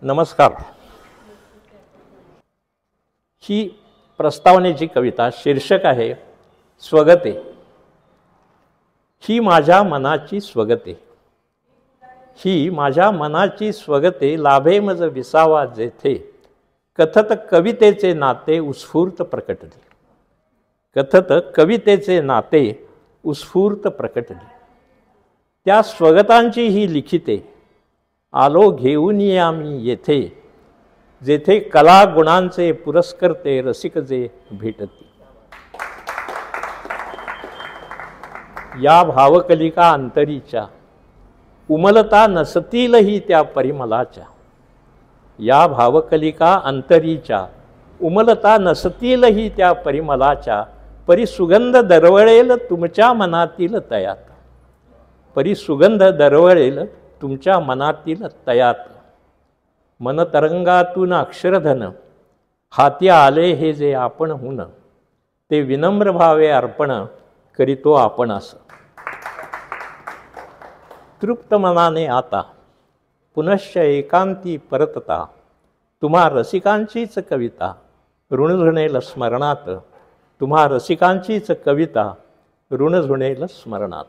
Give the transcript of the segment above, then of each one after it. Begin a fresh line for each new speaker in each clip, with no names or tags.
नमस्कार. ही प्रस्तावनेची कविता शीर्षक आहे स्वगते. ही माझ्या मनाची स्वगते, ही माझ्या मनाची स्वगते, लाभे मज विसावा जेथे, कथत कवितेचे नाते उत्स्फूर्त प्रकटले. कथत कवितेचे नाते उत्स्फूर्त प्रकटले. त्या स्वगतांची ही लिखिते, आलो घेऊन आम्ही येथे, जेथे कला गुणांचे पुरस्कर्ते रसिक जे भेटती. या भावकलिका अंतरीच्या उमलता नसतीलही त्या परिमलाच्या. या भावकलिका अंतरीच्या उमलता नसतीलही त्या परिमलाच्या, परिसुगंध दरवळेल तुमच्या मनातील तयात. परिसुगंध दरवळेल तुमच्या मनातील तयात. मनतरंगातून अक्षरधन हाती आले हे जे आपण हुन, ते विनम्र भावे अर्पण करीतो आपण असं. तृप्त मनाने आता पुनश्च एकांती परतता, तुम्हा रसिकांचीच कविता ऋणझुणेल स्मरणात. तुम्हा रसिकांचीच कविता ऋणझुणेल स्मरणात.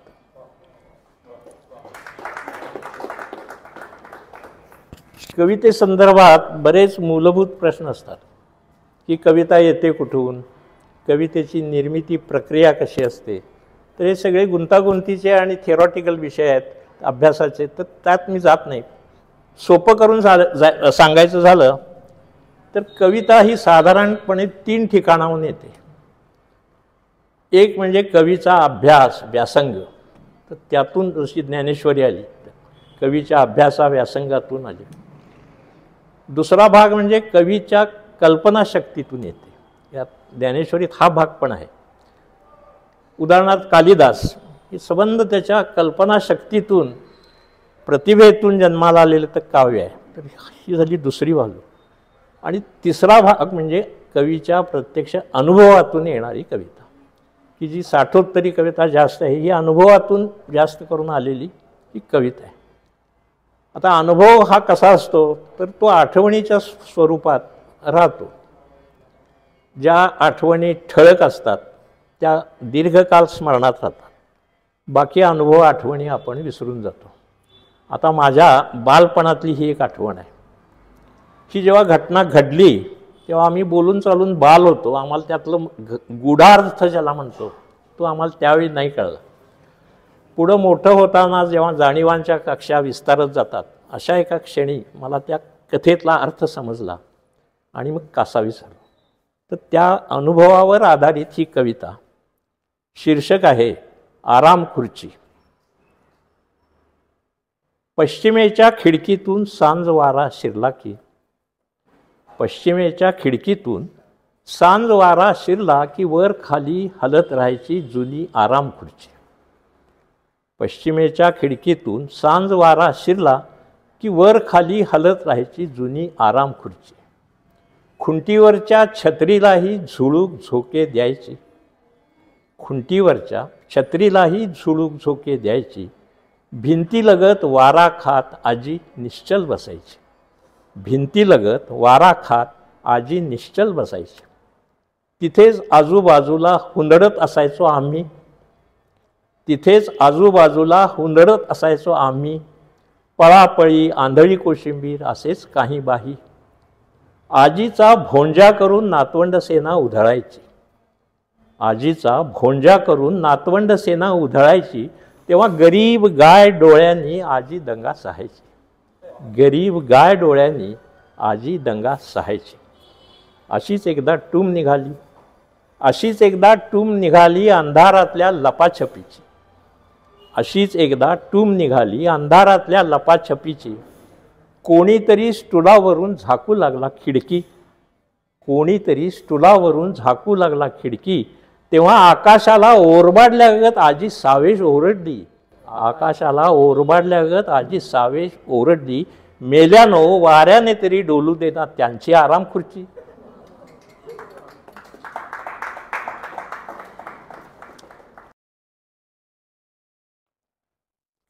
कवितेसंदर्भात बरेच मूलभूत प्रश्न असतात की कविता येते कुठून, कवितेची निर्मिती प्रक्रिया कशी असते. तर हे सगळे गुंतागुंतीचे आणि थिअरॉटिकल विषय आहेत अभ्यासाचे, तर त्यात मी जात नाही. सोपं करून सांगायचं झालं तर कविता ही साधारणपणे 3 ठिकाणाहून येते. एक म्हणजे कवीचा अभ्यास व्यासंग, तर त्यातून जशी ज्ञानेश्वरी आली, कवीच्या अभ्यासा व्यासंगातून आली. दुसरा भाग म्हणजे कवीच्या कल्पनाशक्तीतून येते, यात ज्ञानेश्वरीत हा भाग पण आहे. उदाहरणार्थ कालिदास, हे संबंध त्याच्या कल्पनाशक्तीतून प्रतिभेतून जन्माला आलेलं तर काव्य आहे. तर ही झाली दुसरी बाजू. आणि तिसरा भाग म्हणजे कवीच्या प्रत्यक्ष अनुभवातून येणारी कविता, की जी साठोत्तरी कविता जास्त आहे, ही अनुभवातून जास्त करून आलेली ही कविता आहे. आता अनुभव हा कसा असतो, तर तो आठवणीच्या स्वरूपात राहतो. ज्या आठवणी ठळक असतात त्या दीर्घकाल स्मरणात राहतात, बाकी अनुभव आठवणी आपण विसरून जातो. आता माझ्या बालपणातली ही एक आठवण आहे. ही जेव्हा घटना घडली तेव्हा आम्ही बोलून चालून बाल होतो. आम्हाला त्यातलं गूढार्थ ज्याला म्हणतो तो आम्हाला त्यावेळी नाही कळला. पुढं मोठं होताना जेव्हा जाणीवांच्या कक्षा विस्तारत जातात, अशा एका क्षणी मला त्या कथेतला अर्थ समजला आणि मग कासावी झालो. तर त्या अनुभवावर आधारित ही कविता. शीर्षक आहे आराम खुर्ची. पश्चिमेच्या खिडकीतून सांज वारा शिरला की, पश्चिमेच्या खिडकीतून सांज वारा शिरला की वर खाली हलत राहायची जुनी आराम खुर्ची. पश्चिमेच्या खिडकीतून सांज वारा शिरला की वर खाली हलत राहायची जुनी आराम खुर्ची. खुंटीवरच्या छत्रीलाही झुळूक झोके द्यायची. खुंटीवरच्या छत्रीलाही झुळूक झोके द्यायची. भिंतीलगत वारा खात आजी निश्चल बसायची. भिंतीलगत वारा खात आजी निश्चल बसायची. तिथेच आजूबाजूला हुंदडत असायचो आम्ही. तिथेच आजूबाजूला हुंदडत असायचो आम्ही. पळापळी आंधळी कोशिंबीर असेच काही बाही. आजीचा भोंजा करून नातवंड सेना उधळायची. आजीचा भोंजा करून नातवंड सेना उधळायची. तेव्हा गरीब गाय डोळ्यांनी आजी दंगा सहायची. गरीब गाय डोळ्यांनी आजी दंगा सहायची. अशीच एकदा टूम निघाली. अशीच एकदा टूम निघाली अंधारातल्या लपाछपीची. अशीच एकदा टूम निघाली अंधारातल्या लपाछपीची. कोणीतरी स्टुलावरून झाकू लागला खिडकी. कोणीतरी स्टुलावरून झाकू लागला खिडकी. तेव्हा आकाशाला ओरबाडल्यागत आजी सावेश ओरडली. आकाशाला ओरबाडल्यागत आजी सावेश ओरडली. मेल्यानो वाऱ्याने तरी डोलू देना त्यांची आराम खुर्ची.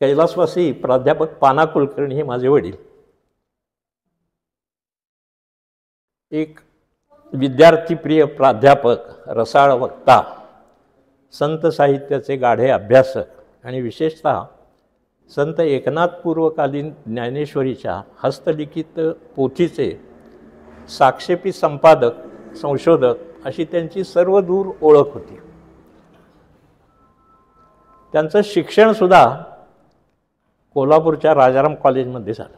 कैलासवासी प्राध्यापक पाना कुलकर्णी हे माझे वडील. एक विद्यार्थीप्रिय प्राध्यापक, रसाळ वक्ता, संत साहित्याचे गाढे अभ्यासक आणि विशेषतः संत एकनाथपूर्वकालीन ज्ञानेश्वरीच्या हस्तलिखित पोथीचे साक्षेपी संपादक, संशोधक अशी त्यांची सर्वदूर ओळख होती. त्यांचं शिक्षणसुद्धा कोल्हापूरच्या राजाराम कॉलेजमध्ये झालं.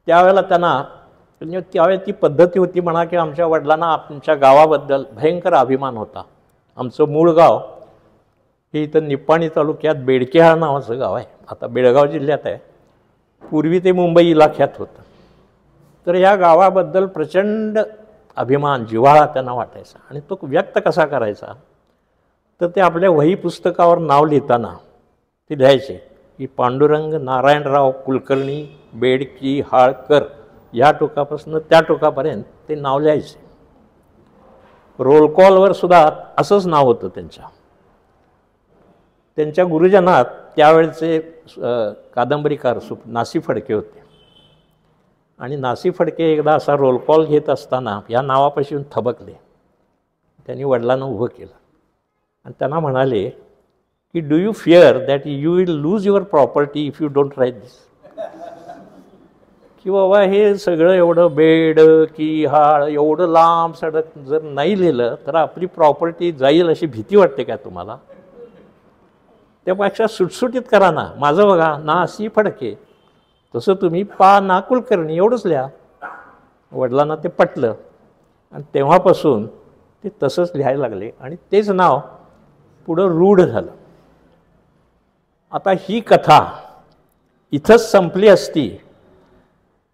त्यावेळेला त्यांना त्यावेळेस ती पद्धती होती म्हणा की आमच्या वडिलांना आमच्या गावाबद्दल भयंकर अभिमान होता. आमचं मूळ गाव हे इथं निप्पाणी तालुक्यात बेडकेहाळ नावाचं गाव आहे, आता बेळगाव जिल्ह्यात आहे. पूर्वी ते मुंबई इलाख्यात होतं. तर या गावाबद्दल प्रचंड अभिमान, जिव्हाळा त्यांना वाटायचा. आणि तो व्यक्त कसा करायचा तर ते आपल्या वही पुस्तकावर नाव लिहिताना ते लिहायचे की पांडुरंग नारायणराव कुलकर्णी बेडकी हाळकर, या टोकापासून त्या टोकापर्यंत ते नाव लिहायचे. रोल कॉलवर सुद्धा असंच नाव होतं त्यांच्या. त्यांच्या गुरुजनात त्यावेळेचे कादंबरीकार नासी फडके होते. आणि नासी फडके एकदा असा रोल कॉल घेत असताना या नावापाशी येऊन थबकले. त्यांनी वडिलांना उभं केलं आणि त्यांना म्हणाले की do you fear that you will lose your property if you don't write this. की बाबा हे सगळं एवढं बेड की हाळ एवढं लांब सडक जर नाही लिहिलं तर आपली प्रॉपर्टी जाईल अशी भीती वाटते का तुम्हाला? त्यापेक्षा सुटसुटीत करा ना. माझं बघा नासी फडके, तसं तुम्ही ना कुलकर्णी एवढंच लिहा. वडिलांना ते पटलं आणि तेव्हापासून ते तसंच लिहायला लागले आणि तेच नाव पुढं रूढ झालं. आता ही कथा इथंच संपली असती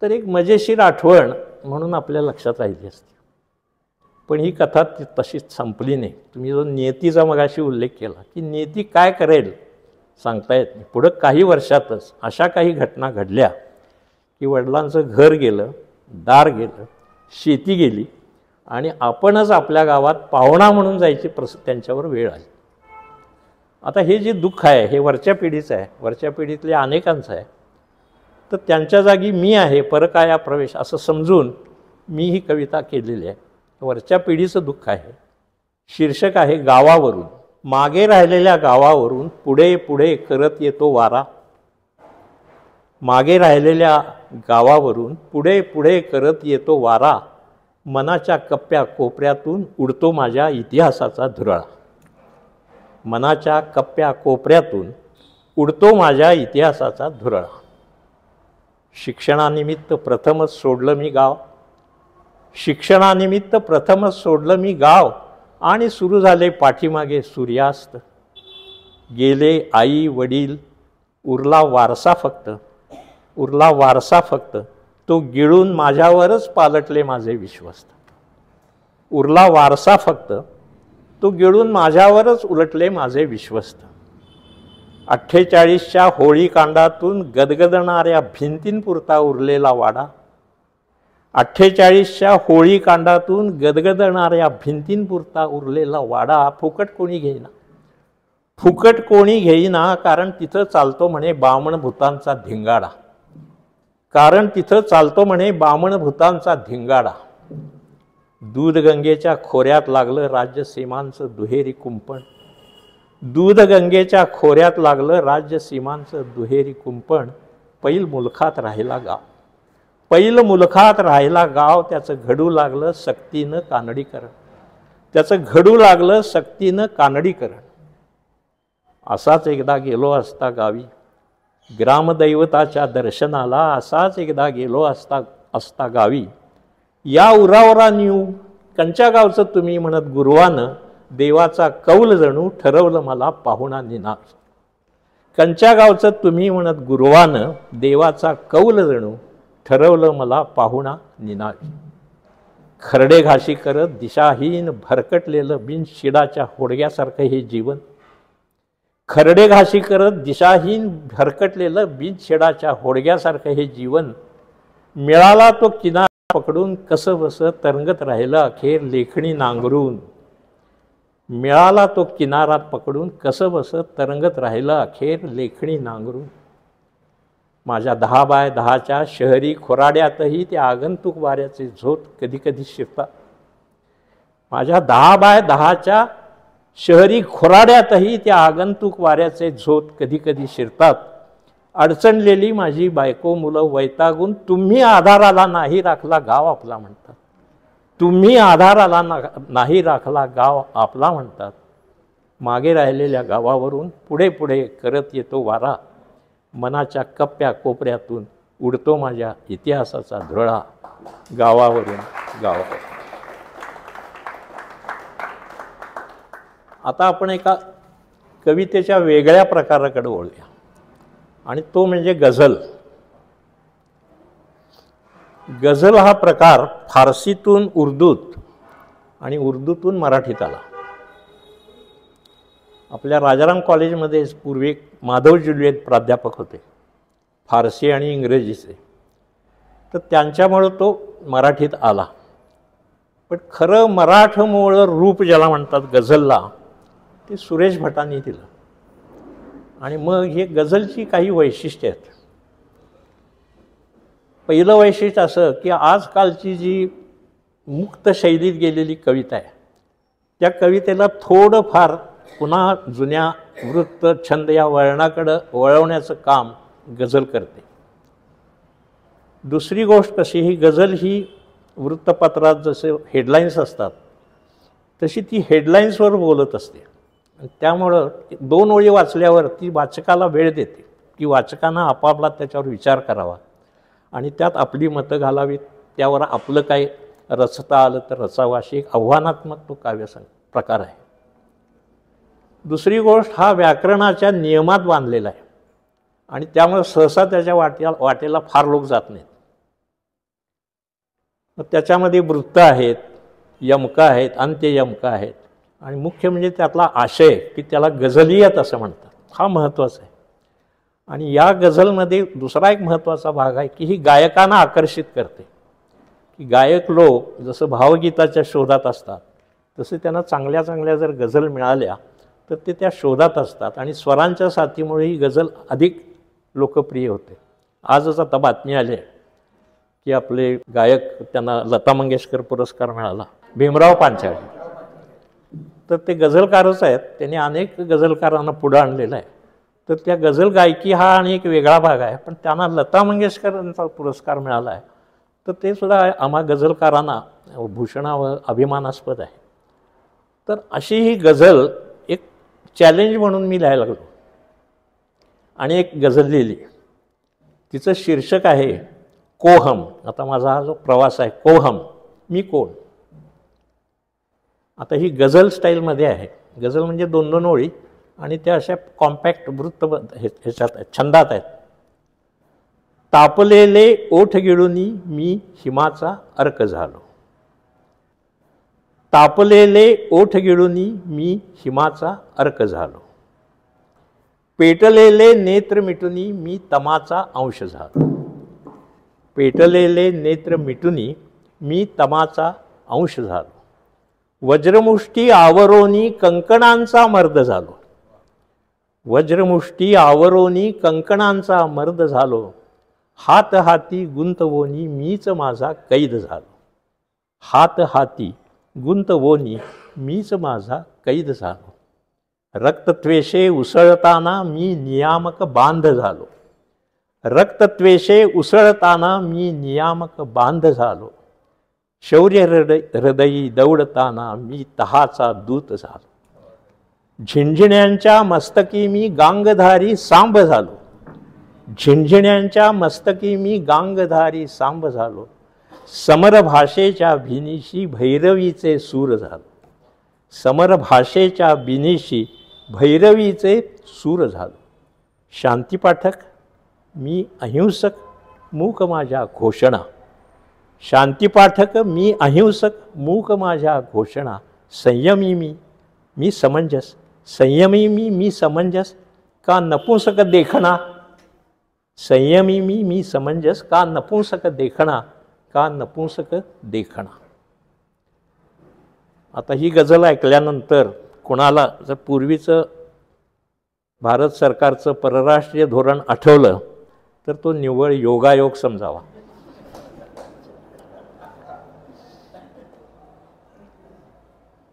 तर एक मजेशीर आठवण म्हणून आपल्या लक्षात राहिली असती. पण ही कथा तशीच संपली नाही. तुम्ही जो नियतीचा मगाशी उल्लेख केला की नियती काय करेल सांगता येत नाही. पुढं काही वर्षातच अशा काही घटना घडल्या की वडिलांचं घर गेलं, दार गेलं, शेती गेली आणि आपणच आपल्या गावात पाहुणा म्हणून जायची त्यांच्यावर वेळ आली. आता हे जे दुःख आहे हे वरच्या पिढीचं आहे, वरच्या पिढीतल्या अनेकांचं आहे. तर त्यांच्या जागी मी आहे, परकाया प्रवेश असं समजून मी ही कविता केलेली आहे. वरच्या पिढीचं दुःख आहे. शीर्षक आहे गावावरून. मागे राहिलेल्या गावावरून पुढे पुढे करत येतो वारा. मागे राहिलेल्या गावावरून पुढे पुढे करत येतो वारा. मनाच्या कप्प्या कोपऱ्यातून उडतो माझ्या इतिहासाचा धुराळा. मनाच्या कप्प्या कोपऱ्यातून उडतो माझ्या इतिहासाचा धुराळा. शिक्षणानिमित्त प्रथमच सोडलं मी गाव. शिक्षणानिमित्त प्रथमच सोडलं मी गाव आणि सुरू झाले पाठीमागे सूर्यास्त. गेले आई वडील, उरला वारसा फक्त. उरला वारसा फक्त, तो गिळून माझ्यावरच पालटले माझे विश्वस्त. उरला वारसा फक्त, तो गिळून माझ्यावरच उलटले माझे विश्वस्त. 48च्या होळीकांडातून गदगदणाऱ्या भिंतींपुरता उरलेला वाडा. 48च्या होळीकांडातून गदगदणाऱ्या भिंतींपुरता उरलेला वाडा फुकट कोणी घेईना. फुकट कोणी घेईना कारण तिथं चालतो म्हणे बामणभूतांचा धिंगाडा. कारण तिथं चालतो म्हणे बामणभूतांचा धिंगाडा. दूधगंगेच्या खोऱ्यात लागलं राज्यसीमांचं दुहेरी कुंपण. दूधगंगेच्या खोऱ्यात लागलं राज्यसीमांचं दुहेरी कुंपण. पैल मुलखात राहिला गाव. पैल मुलखात राहिला गाव. त्याचं घडू लागलं सक्तीनं कानडीकरण. त्याचं घडू लागलं सक्तीनं कानडीकरण. असाच एकदा गेलो असता गावी ग्रामदैवताच्या दर्शनाला. असाच एकदा गेलो असता गावी. या उरावरा न्यू कंच्या गावचं तुम्ही म्हणत गुरुवानं. देवाचा कौल जणू ठरवलं मला पाहुणा निनाद. कंच्या गावचं तुम्ही म्हणत गुरुवानं. देवाचा कौल जणू ठरवलं मला पाहुणा निनाद. खरडे घाशी करत दिशाहीन भरकटलेलं बिन शिडाच्या होडग्यासारखं हे जीवन. खरडे घाशी करत दिशाहीन भरकटलेलं बिन शिडाच्या होडग्यासारखं हे जीवन. मिळाला तो किनारा पकडून कसं बसं तरंगत राहिलं अखेर लेखणी नांगरून. मिळाला तो किनारा पकडून कसं बसं तरंगत राहिलं अखेर लेखणी नांगरून. माझ्या 10 बाय 10च्या शहरी खोराड्यातही त्या आगंतुक वाऱ्याचे झोत कधी कधी शिरतात. माझ्या 10 बाय 10च्या शहरी खोराड्यातही त्या आगंतुक वाऱ्याचे झोत कधी कधी शिरतात. अडचणलेली माझी बायको मुलं वैतागून तुम्ही आधाराला नाही राखला गाव आपला म्हणतात. तुम्ही आधाराला नाही राखला गाव आपला म्हणतात. मागे राहिलेल्या गावावरून पुढे पुढे करत येतो वारा. मनाच्या कप्प्या कोपऱ्यातून उडतो माझ्या इतिहासाचा धुरळा. गावावरून गावावर. आता आपण एका कवितेच्या वेगळ्या प्रकाराकडे वळूया आणि तो म्हणजे गझल. गझल हा प्रकार फारसीतून उर्दूत आणि उर्दूतून मराठीत आला. आपल्या राजाराम कॉलेजमध्ये पूर्वी माधव जुलियत प्राध्यापक होते फारसी आणि इंग्रजीचे. तर त्यांच्यामुळं तो मराठीत आला. पण खरं मराठमोळं रूप ज्याला म्हणतात गझलला ते सुरेश भटांनी दिलं. आणि मग हे गझलची काही वैशिष्ट्ये आहेत. पहिलं वैशिष्ट्य असं की आजकालची जी मुक्त शैलीत गेलेली कविता आहे त्या कवितेला थोडंफार पुन्हा जुन्या वृत्त छंद या वळणाकडं वळवण्याचं काम गझल करते. दुसरी गोष्ट कशी, ही गझल ही वृत्तपत्रात जसे हेडलाईन्स असतात तशी ती हेडलाईन्सवर बोलत असते. त्यामुळं 2 ओळी वाचल्यावर ती वाचकाला वेळ देते की वाचकांना आपापला त्याच्यावर विचार करावा आणि त्यात आपली मतं घालावीत. त्यावर आपलं काय रचता आलं तर रचावं, अशी एक आव्हानात्मक तो प्रकार आहे. दुसरी गोष्ट, हा व्याकरणाच्या नियमात बांधलेला आहे आणि त्यामुळे सहसा त्याच्या वाटेला फार लोक जात नाहीत. मग त्याच्यामध्ये वृत्त आहेत, यमकं आहेत, अंत्ययमकं आहेत आणि मुख्य म्हणजे त्यातला आशय की त्याला गझलियत असं म्हणतात. हा महत्त्वाचा आहे. आणि या गझलमध्ये दुसरा एक महत्त्वाचा भाग आहे की ही गायकांना आकर्षित करते. की गायक लोक जसं भावगीताच्या शोधात असतात तसे त्यांना चांगल्या चांगल्या जर गझल मिळाल्या तर ते त्या शोधात असतात आणि स्वरांच्या साथीमुळे ही गझल अधिक लोकप्रिय होते. आजच आता बातमी आली की आपले गायक त्यांना लता मंगेशकर पुरस्कार मिळाला, भीमराव पांचाळे. तर ते गझलकारच आहेत. त्यांनी अनेक गझलकारांना पुढं आणलेलं आहे. तर त्या गझल गायकी हा आणि एक वेगळा भाग आहे. पण त्यांना लता मंगेशकरांचा पुरस्कार मिळाला आहे तर ते सुद्धा आम्हा गझलकारांना भूषणावर अभिमानास्पद आहे. तर अशी ही गझल एक चॅलेंज म्हणून मी लिहायला लागलो आणि एक गझल लिहिली. तिचं शीर्षक आहे कोहम. आता माझा हा जो प्रवास आहे, कोहम मी कोण. आता ही गझल स्टाईलमध्ये आहे. गझल म्हणजे 2-2 ओळी आणि त्या अशा कॉम्पॅक्ट वृत्त ह्याच्यात आहेत, छंदात आहेत. तापलेले ओठ गिळूनी मी हिमाचा अर्क झालो. तापलेले ओठ गिळूनी मी हिमाचा अर्क झालो. पेटलेले नेत्र मिटुनी मी तमाचा अंश झालो. पेटलेले नेत्र मिटुनी मी तमाचा अंश झालो. वज्रमुष्टी आवरोनी कंकणांचा मर्द झालो. वज्रमुष्टी आवरोनी कंकणांचा मर्द झालो. हात हाती गुंतवोनी मीच माझा कैद झालो. हात हाती गुंतवोनी मीच माझा कैद झालो. रक्तत्वेषे उसळताना मी नियामक बांध झालो. रक्तत्वेषे उसळताना मी नियामक बांध झालो. शौर्य हृदयी दौडताना मी तहाचा दूत झालो. झिंझिण्यांच्या मस्तकी मी गांगधारी सांब झालो. झिंझिण्यांच्या मस्तकी मी गांगधारी सांब झालो. समर भाषेच्या भिनीशी भैरवीचे सूर झालो. समर भाषेच्या बिनीशी भैरवीचे सूर झालो. शांतीपाठक मी अहिंसक मूक माझ्या घोषणा. शांतीपाठक मी अहिंसक मूक माझ्या घोषणा. संयमी मी समंजस. संयमी मी समंजस का नपुंसक देखणा. संयमी मी समंजस का नपुंसक देखणा. का नपुंसक देखणा. आता ही गझल ऐकल्यानंतर कोणाला जर पूर्वीचं भारत सरकारचं परराष्ट्रीय धोरण आठवलं तर तो निव्वळ योगायोग समजावा.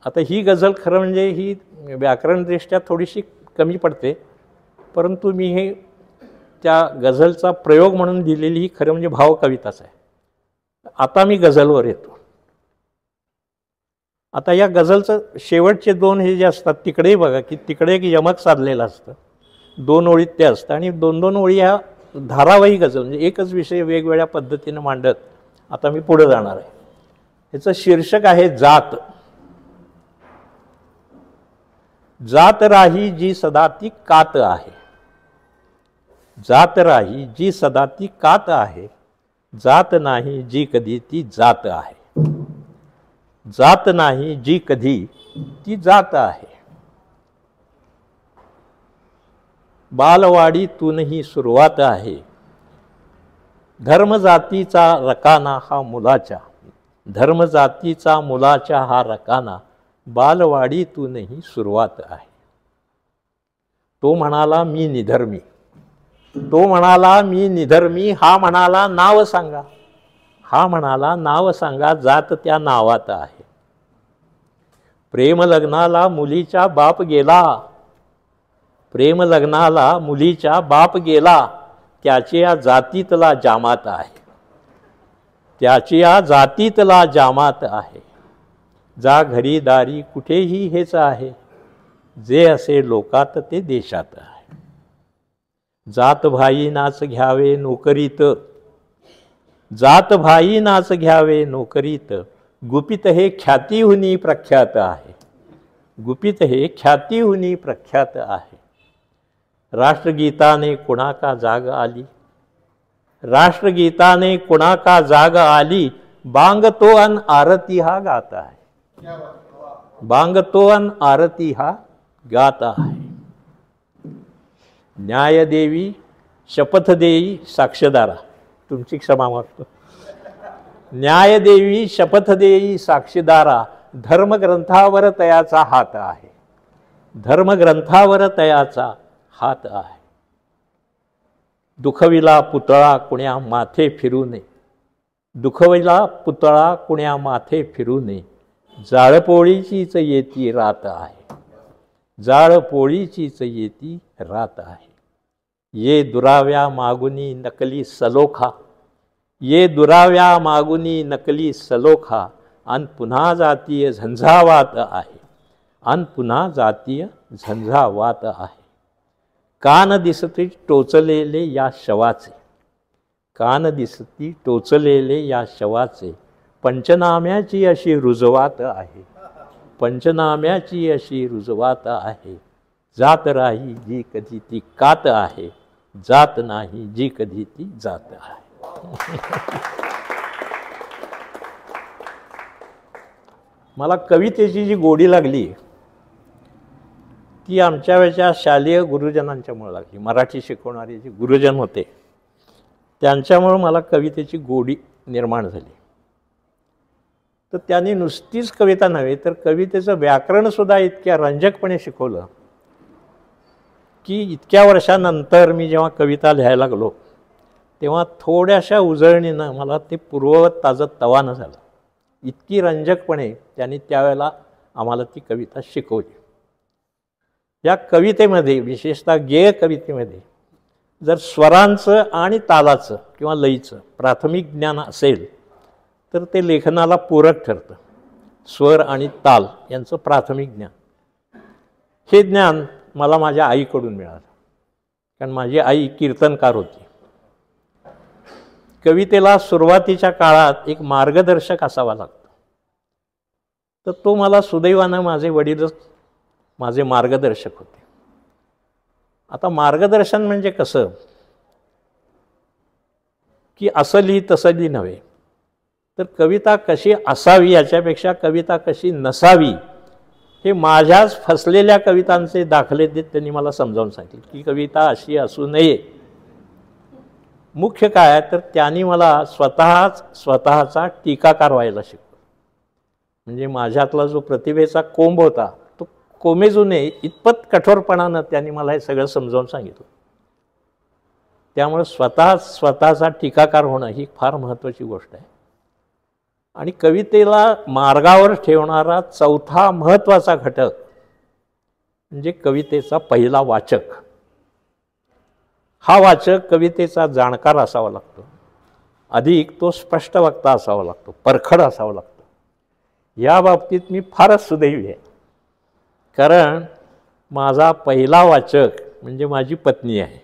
आता ही गझल खरं म्हणजे ही व्याकरणदृष्ट्या थोडीशी कमी पडते, परंतु मी हे त्या गझलचा प्रयोग म्हणून दिलेली ही खरं म्हणजे भावकविताच आहे. आता मी गझलवर येतो. आता या गझलचं शेवटचे दोन हे जे असतात तिकडेही बघा की तिकडे एक यमक साधलेलं असतं, 2 ओळीत ते असतं, आणि 2-2 ओळी ह्या धारावाही गझल म्हणजे एकच विषय वेगवेगळ्या पद्धतीनं मांडत आता मी पुढे जाणार आहे. ह्याचं शीर्षक आहे जात. जात राही जी सदा ती कात आहे, जात राही जी सदा ती कात आहे, जात नाही जी कधी ती जात आहे, जात नाही जी कधी ती जात आहे. बालवाडीतूनही सुरुवात आहे, धर्मजातीचा रकाना हा मुलाच्या, धर्मजातीचा मुलाच्या हा रकाना बालवाडीतूनही सुरुवात आहे. तो म्हणाला मी निधर्मी, तो म्हणाला मी निधर्मी, हा म्हणाला नाव सांगा, हा म्हणाला नाव सांगा, जात त्या नावात आहे. प्रेम लग्नाला मुलीचा बाप गेला, प्रेम लग्नाला मुलीच्या बाप गेला, त्याची या जातीतला जामात आहे, त्याची या जातीतला जामात आहे. जा घरी दारी कुठेही हेच आहे, जे असे लोकात ते देशात आहे. जात भाई नाच घ्यावे नोकरीत, जात भाई नाच घ्यावे नोकरीत, गुपित हे ख्यातीहुनी प्रख्यात आहे, गुपित हे ख्यातीहुनी प्रख्यात आहे. राष्ट्रगीताने कुणा का जाग आली, राष्ट्रगीताने कुणा का जाग आली, बांगतो अन आरती हा गात आहे, बांगतो अन आरती हा गात आहे. न्यायदेवी शपथ देई साक्षीदारा, तुमची क्षमा मागतो. न्यायदेवी शपथ देई साक्षीदारा, धर्मग्रंथावर तयाचा हात आहे, धर्मग्रंथावर तयाचा हात आहे. दुखविला पुतळा कुण्या माथे फिरू नये, दुखविला पुतळा कुण्या माथे फिरू नये, जाळपोळीचीच येती रात आहे, जाळपोळीचीच येती रात आहे. ये दुराव्या मागुनी नकली सलोखा, ये दुराव्या मागुनी नकली सलोखा, अन पुन्हा जातीय झंझावात आहे, अन पुन्हा जातीय झंझावात आहे. कान दिसती टोचलेले या शवाचे, कान दिसती टोचलेले या शवाचे, पंचनाम्याची अशी रुजवात आहे, पंचनाम्याची अशी रुजवात आहे. जात राही जी कधी ती कात आहे, जात नाही जी कधी ती जात आहे. मला कवितेची जी गोडी लागली ती आमच्या वेळच्या शालेय गुरुजनांच्यामुळे लागली. मराठी शिकवणारे जे गुरुजन होते त्यांच्यामुळे मला कवितेची गोडी निर्माण झाली. तर त्यांनी नुसतीच कविता नव्हे तर कवितेचं व्याकरणसुद्धा इतक्या रंजकपणे शिकवलं की इतक्या वर्षानंतर मी जेव्हा कविता लिहायला लागलो तेव्हा थोड्याशा उजळणीनं मला ते पूर्ववत ताजं तवानं झालं. इतकी रंजकपणे त्यांनी त्यावेळेला आम्हाला ती कविता शिकवली. या कवितेमध्ये विशेषतः गेय कवितेमध्ये जर स्वरांचं आणि तालाचं किंवा लयीचं प्राथमिक ज्ञान असेल तर ते लेखनाला पूरक ठरतं. स्वर आणि ताल यांचं प्राथमिक ज्ञान, हे ज्ञान मला माझ्या आईकडून मिळालं. कारण माझी आई कीर्तनकार होती. कवितेला सुरुवातीच्या काळात एक मार्गदर्शक असावा लागतो. तर तो मला सुदैवानं माझे वडीलच माझे मार्गदर्शक होते. आता मार्गदर्शन म्हणजे कसं की असं लिही तसं लिही नव्हे, तर कविता कशी असावी याच्यापेक्षा कविता कशी नसावी हे माझ्याच फसलेल्या कवितांचे दाखले देत त्यांनी मला समजावून सांगितले की कविता अशी असू नये. मुख्य काय तर त्यांनी मला स्वतःचा टीकाकार व्हायला शिकवलं. म्हणजे माझ्यातला जो प्रतिभेचा कोंब होता तो कोमेजू नये इतपत कठोरपणानं त्यांनी मला हे सगळं समजावून सांगितलं. त्यामुळे स्वतःचा टीकाकार होणं ही फार महत्त्वाची गोष्ट आहे. आणि कवितेला मार्गावर ठेवणारा चौथा महत्त्वाचा घटक म्हणजे कवितेचा पहिला वाचक. हा वाचक कवितेचा जाणकार असावा लागतो, अधिक तो स्पष्ट वक्ता असावा लागतो, परखड असावा लागतो. या बाबतीत मी फारच सुदैवी आहे, कारण माझा पहिला वाचक म्हणजे माझी पत्नी आहे.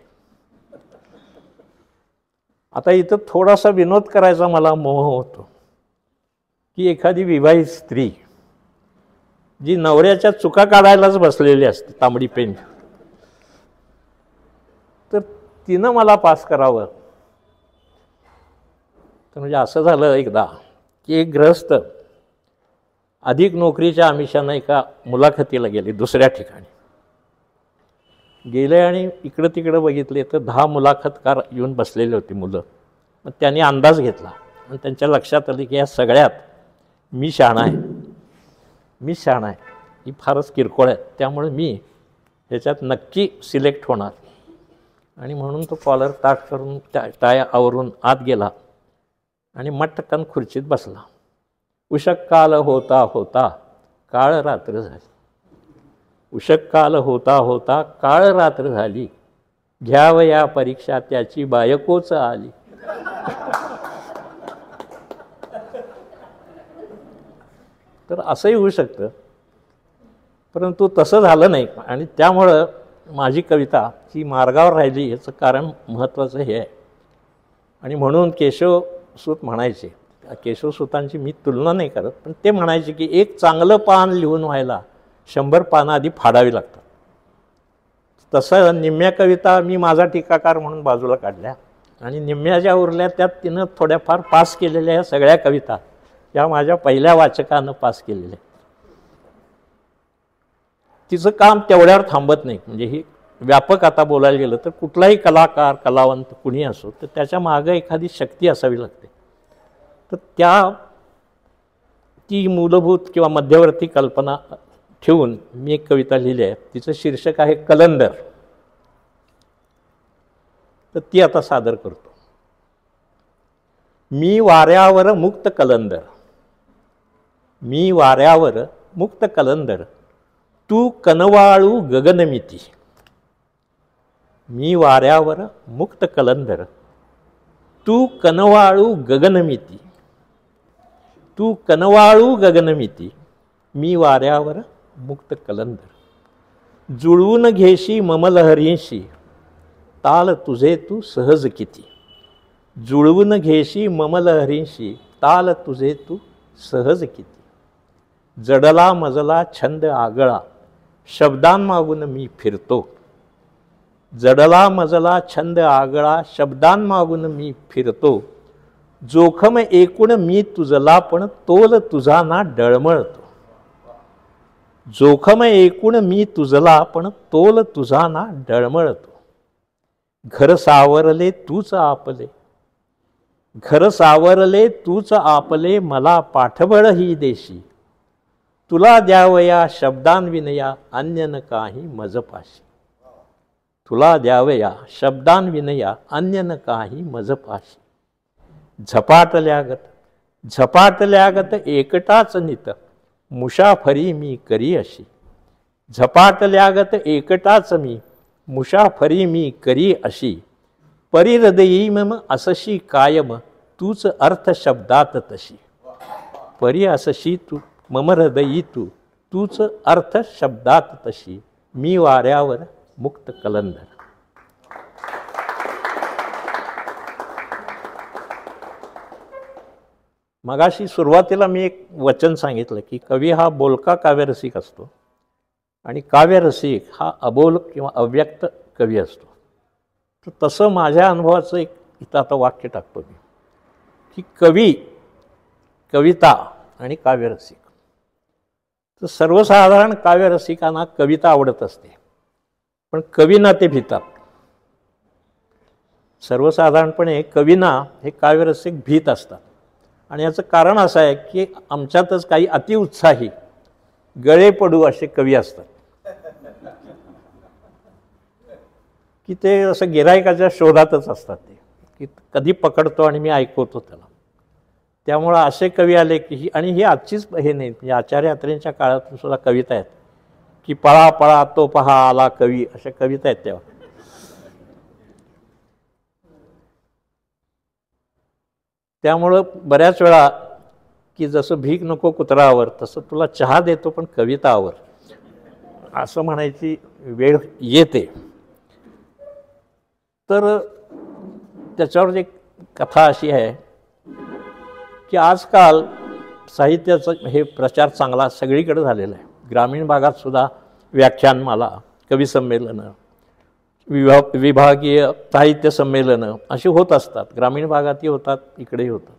आता इथं थोडासा विनोद करायचा मला मोह होतो की एखादी विवाहित स्त्री जी नवऱ्याच्या चुका काढायलाच बसलेली असते तांबडी पेन, तर तिनं मला पास करावं. तर म्हणजे असं झालं एकदा की एक गृहस्थ अधिक नोकरीच्या आमिषानं एका मुलाखतीला गेले, दुसऱ्या ठिकाणी गेले आणि इकडं तिकडं बघितले तर 10 मुलाखतकार येऊन बसलेले होते मुलं. मग त्यांनी अंदाज घेतला आणि त्यांच्या लक्षात आले की या सगळ्यात मी शहाणा आहे, ही फारच किरकोळ आहे, त्यामुळे मी ह्याच्यात नक्की सिलेक्ट होणार. आणि म्हणून तो कॉलर ताट करून टाया आवरून आत गेला आणि मटकन खुर्चीत बसला. उषक काल होता होता काळ रात्र झाली, उषक काल होता होता काळ रात्र झाली, घ्यावया परीक्षा त्याची बायकोच आली. तर असंही होऊ शकतं, परंतु तसं झालं नाही. आणि त्यामुळं माझी कविता ही मार्गावर राहिली याचं कारण महत्त्वाचं हे आहे. आणि म्हणून केशवसूत म्हणायचे, केशवसूतांची मी तुलना नाही करत, पण ते म्हणायचे की एक चांगलं पान लिहून व्हायला 100 पानं आधी फाडावी लागतात. तसं निम्म्या कविता मी माझा टीकाकार म्हणून बाजूला काढल्या आणि निम्म्या ज्या उरल्या त्यात तिनं थोड्याफार पास केलेल्या या सगळ्या कविता या माझ्या पहिल्या वाचकानं पास केलेल्या. तिचं काम तेवढ्यावर थांबत नाही. म्हणजे ही व्यापक आता बोलायला गेलं तर कुठलाही कलाकार कलावंत कुणी असो तर त्याच्या मागं एखादी शक्ती असावी लागते. तर ती मूलभूत किंवा मध्यवर्ती कल्पना ठेवून मी एक कविता लिहिली आहे. तिचं शीर्षक आहे कलंदर. तर ती आता सादर करतो. मी वाऱ्यावर मुक्त कलंदर, मी वाऱ्यावर मुक्त कलंदर, तू कनवाळू गगनमिती. मी वाऱ्यावर मुक्त कलंदर, तू कनवाळू गगनमिती, तू कनवाळू गगनमिती, मी वाऱ्यावर मुक्त कलंदर. जुळवून घेशी ममलहरींशी, ताल तुझे तू सहज किती. जुळवून घेशी ममलहरींशी, ताल तुझे तू सहज किती. जडला मजला छंद आगळा, शब्दांमागून मी फिरतो. जडला मजला छंद आगळा, शब्दांमागून मी फिरतो. जोखम एकूण मी तुझला, पण तोल तुझा ना डळमळतो. जोखम एकूण मी तुझला, पण तोल तुझा ना डळमळतो. घर सावरले तूच आपले, घर सावरले तूच आपले, मला पाठबळ ही देशी. तुला द्यावया शब्दांविनया, अन्य न काही मजपाशी. तुला द्यावया शब्दांविनया, अन्य न काही मजपाशी. झपाटल्यागत झपाटल्यागत एकटाच नित, मुसाफरी मी करी अशी. झपाटल्यागत एकटाच मी, मुसाफरी मी करी अशी. परिहृदयी मम असशी कायम, तूच अर्थ शब्दात तशी. परी असशी तू मम हृदयी तू, तूच अर्थ शब्दात तशी. मी वाऱ्यावर मुक्त कलंदर. मगाशी सुरुवातीला मी एक वचन सांगितलं की कवी हा बोलका काव्यरसिक असतो आणि काव्यरसिक हा अबोल किंवा अव्यक्त कवी असतो. तर तसं माझ्या अनुभवाचं एक इथं आता वाक्य टाकतो मी की कवी, कविता आणि काव्यरसिक. तर सर्वसाधारण काव्यरसिकांना कविता आवडत असते, पण कवींना ते भितात. सर्वसाधारणपणे कवींना हे काव्यरसिक भीत असतात. आणि याचं कारण असं आहे की आमच्यातच काही अतिउत्साही गळे पडू असे कवी असतात की ते असं गिऱ्हाईकाच्या शोधातच असतात ते, की कधी पकडतो आणि मी ऐकवतो त्याला. त्यामुळं असे कवी आले की आणि ही आजचीच हे नाही, म्हणजे आचार्य अत्रेंच्या काळातून सुद्धा कविता आहेत की पळा पळा तो पहा आला कवी, अशा कविता आहेत तेव्हा. त्यामुळं बऱ्याच वेळा की जसं भीक नको कुत्रावर तसं तुला चहा देतो पण कविता आवर, असं म्हणायची वेळ येते. तर त्याच्यावर एक कथा अशी आहे की आजकाल साहित्याचं हे प्रचार चांगला सगळीकडे झालेला आहे. ग्रामीण भागात सुद्धा व्याख्यानमाला, कवी संमेलनं, विभागीय साहित्य संमेलनं अशी होत असतात. ग्रामीण भागातही होतात, इकडेही होतात.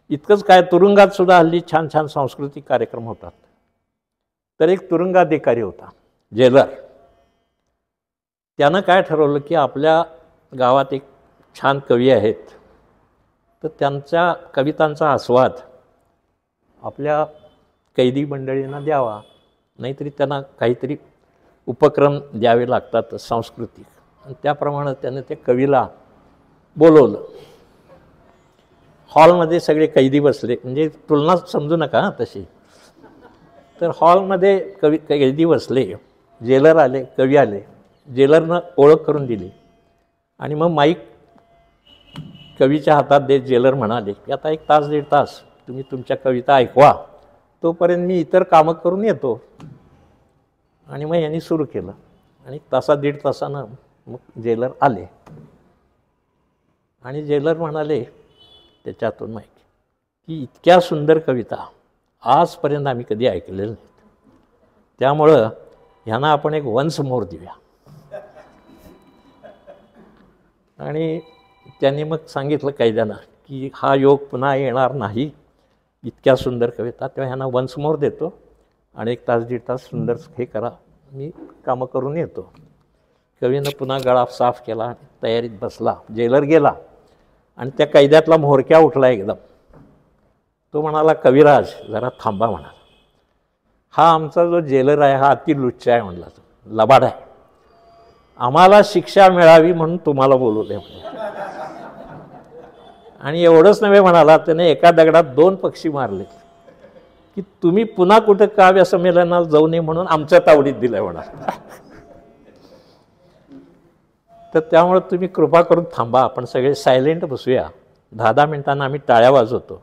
इतकंच काय, तुरुंगात सुद्धा हल्ली छान छान सांस्कृतिक कार्यक्रम होतात. तर एक तुरुंगाधिकारी होता, जेलर. त्यानं काय ठरवलं की आपल्या गावात एक छान कवी आहेत, तर त्यांच्या कवितांचा आस्वाद आपल्या कैदी मंडळींना द्यावा, नाहीतरी त्यांना काहीतरी उपक्रम द्यावे लागतात सांस्कृतिक. आणि त्याप्रमाणे त्यानं त्या कवीला बोलवलं. हॉलमध्ये सगळे कैदी बसले, म्हणजे तुलना समजू नका तशी. तर हॉलमध्ये कैदी बसले, जेलर आले, कवी आले. जेलरनं ओळख करून दिली आणि मग माईक कवीच्या हातात देत जेलर म्हणाले की आता 1 तास 1.5 तास तुम्ही तुमच्या कविता ऐकवा, तोपर्यंत मी इतर कामं करून येतो. आणि मग यांनी सुरू केलं आणि 1-1.5 तासानं मग जेलर आले आणि जेलर म्हणाले त्याच्यातून माईक की इतक्या सुंदर कविता आजपर्यंत आम्ही कधी ऐकलेल्या नाहीत, त्यामुळं ह्यांना आपण एक वन्स मोर देऊया. आणि त्यांनी मग सांगितलं कैद्यांना की हा योग पुन्हा येणार नाही, इतक्या सुंदर कविता, तेव्हा ह्यांना वन्स मोर देतो आणि 1 तास 1.5 तास सुंदर हे करा, मी कामं करून येतो. कवीनं पुन्हा गळा साफ केला, तयारीत बसला. जेलर गेला आणि त्या कैद्यातला म्होरक्या उठला एकदम. तो म्हणाला कविराज जरा थांबा म्हणाला, हा आमचा जो जेलर आहे हा अति लुच्चा आहे म्हणला, तो लबाड आहे, आम्हाला शिक्षा मिळावी म्हणून तुम्हाला बोलवले म्हणे. आणि एवढंच नव्हे म्हणाला, त्याने एका दगडात 2 पक्षी मारले की तुम्ही पुन्हा कुठं काव्य संमेलनाला जाऊ नये म्हणून आमच्या तावडीत दिलंय म्हणा. तर त्यामुळे तुम्ही कृपा करून थांबा, आपण सगळे सायलेंट बसूया. 10-10 मिनिटांना आम्ही टाळ्या वाजवतो,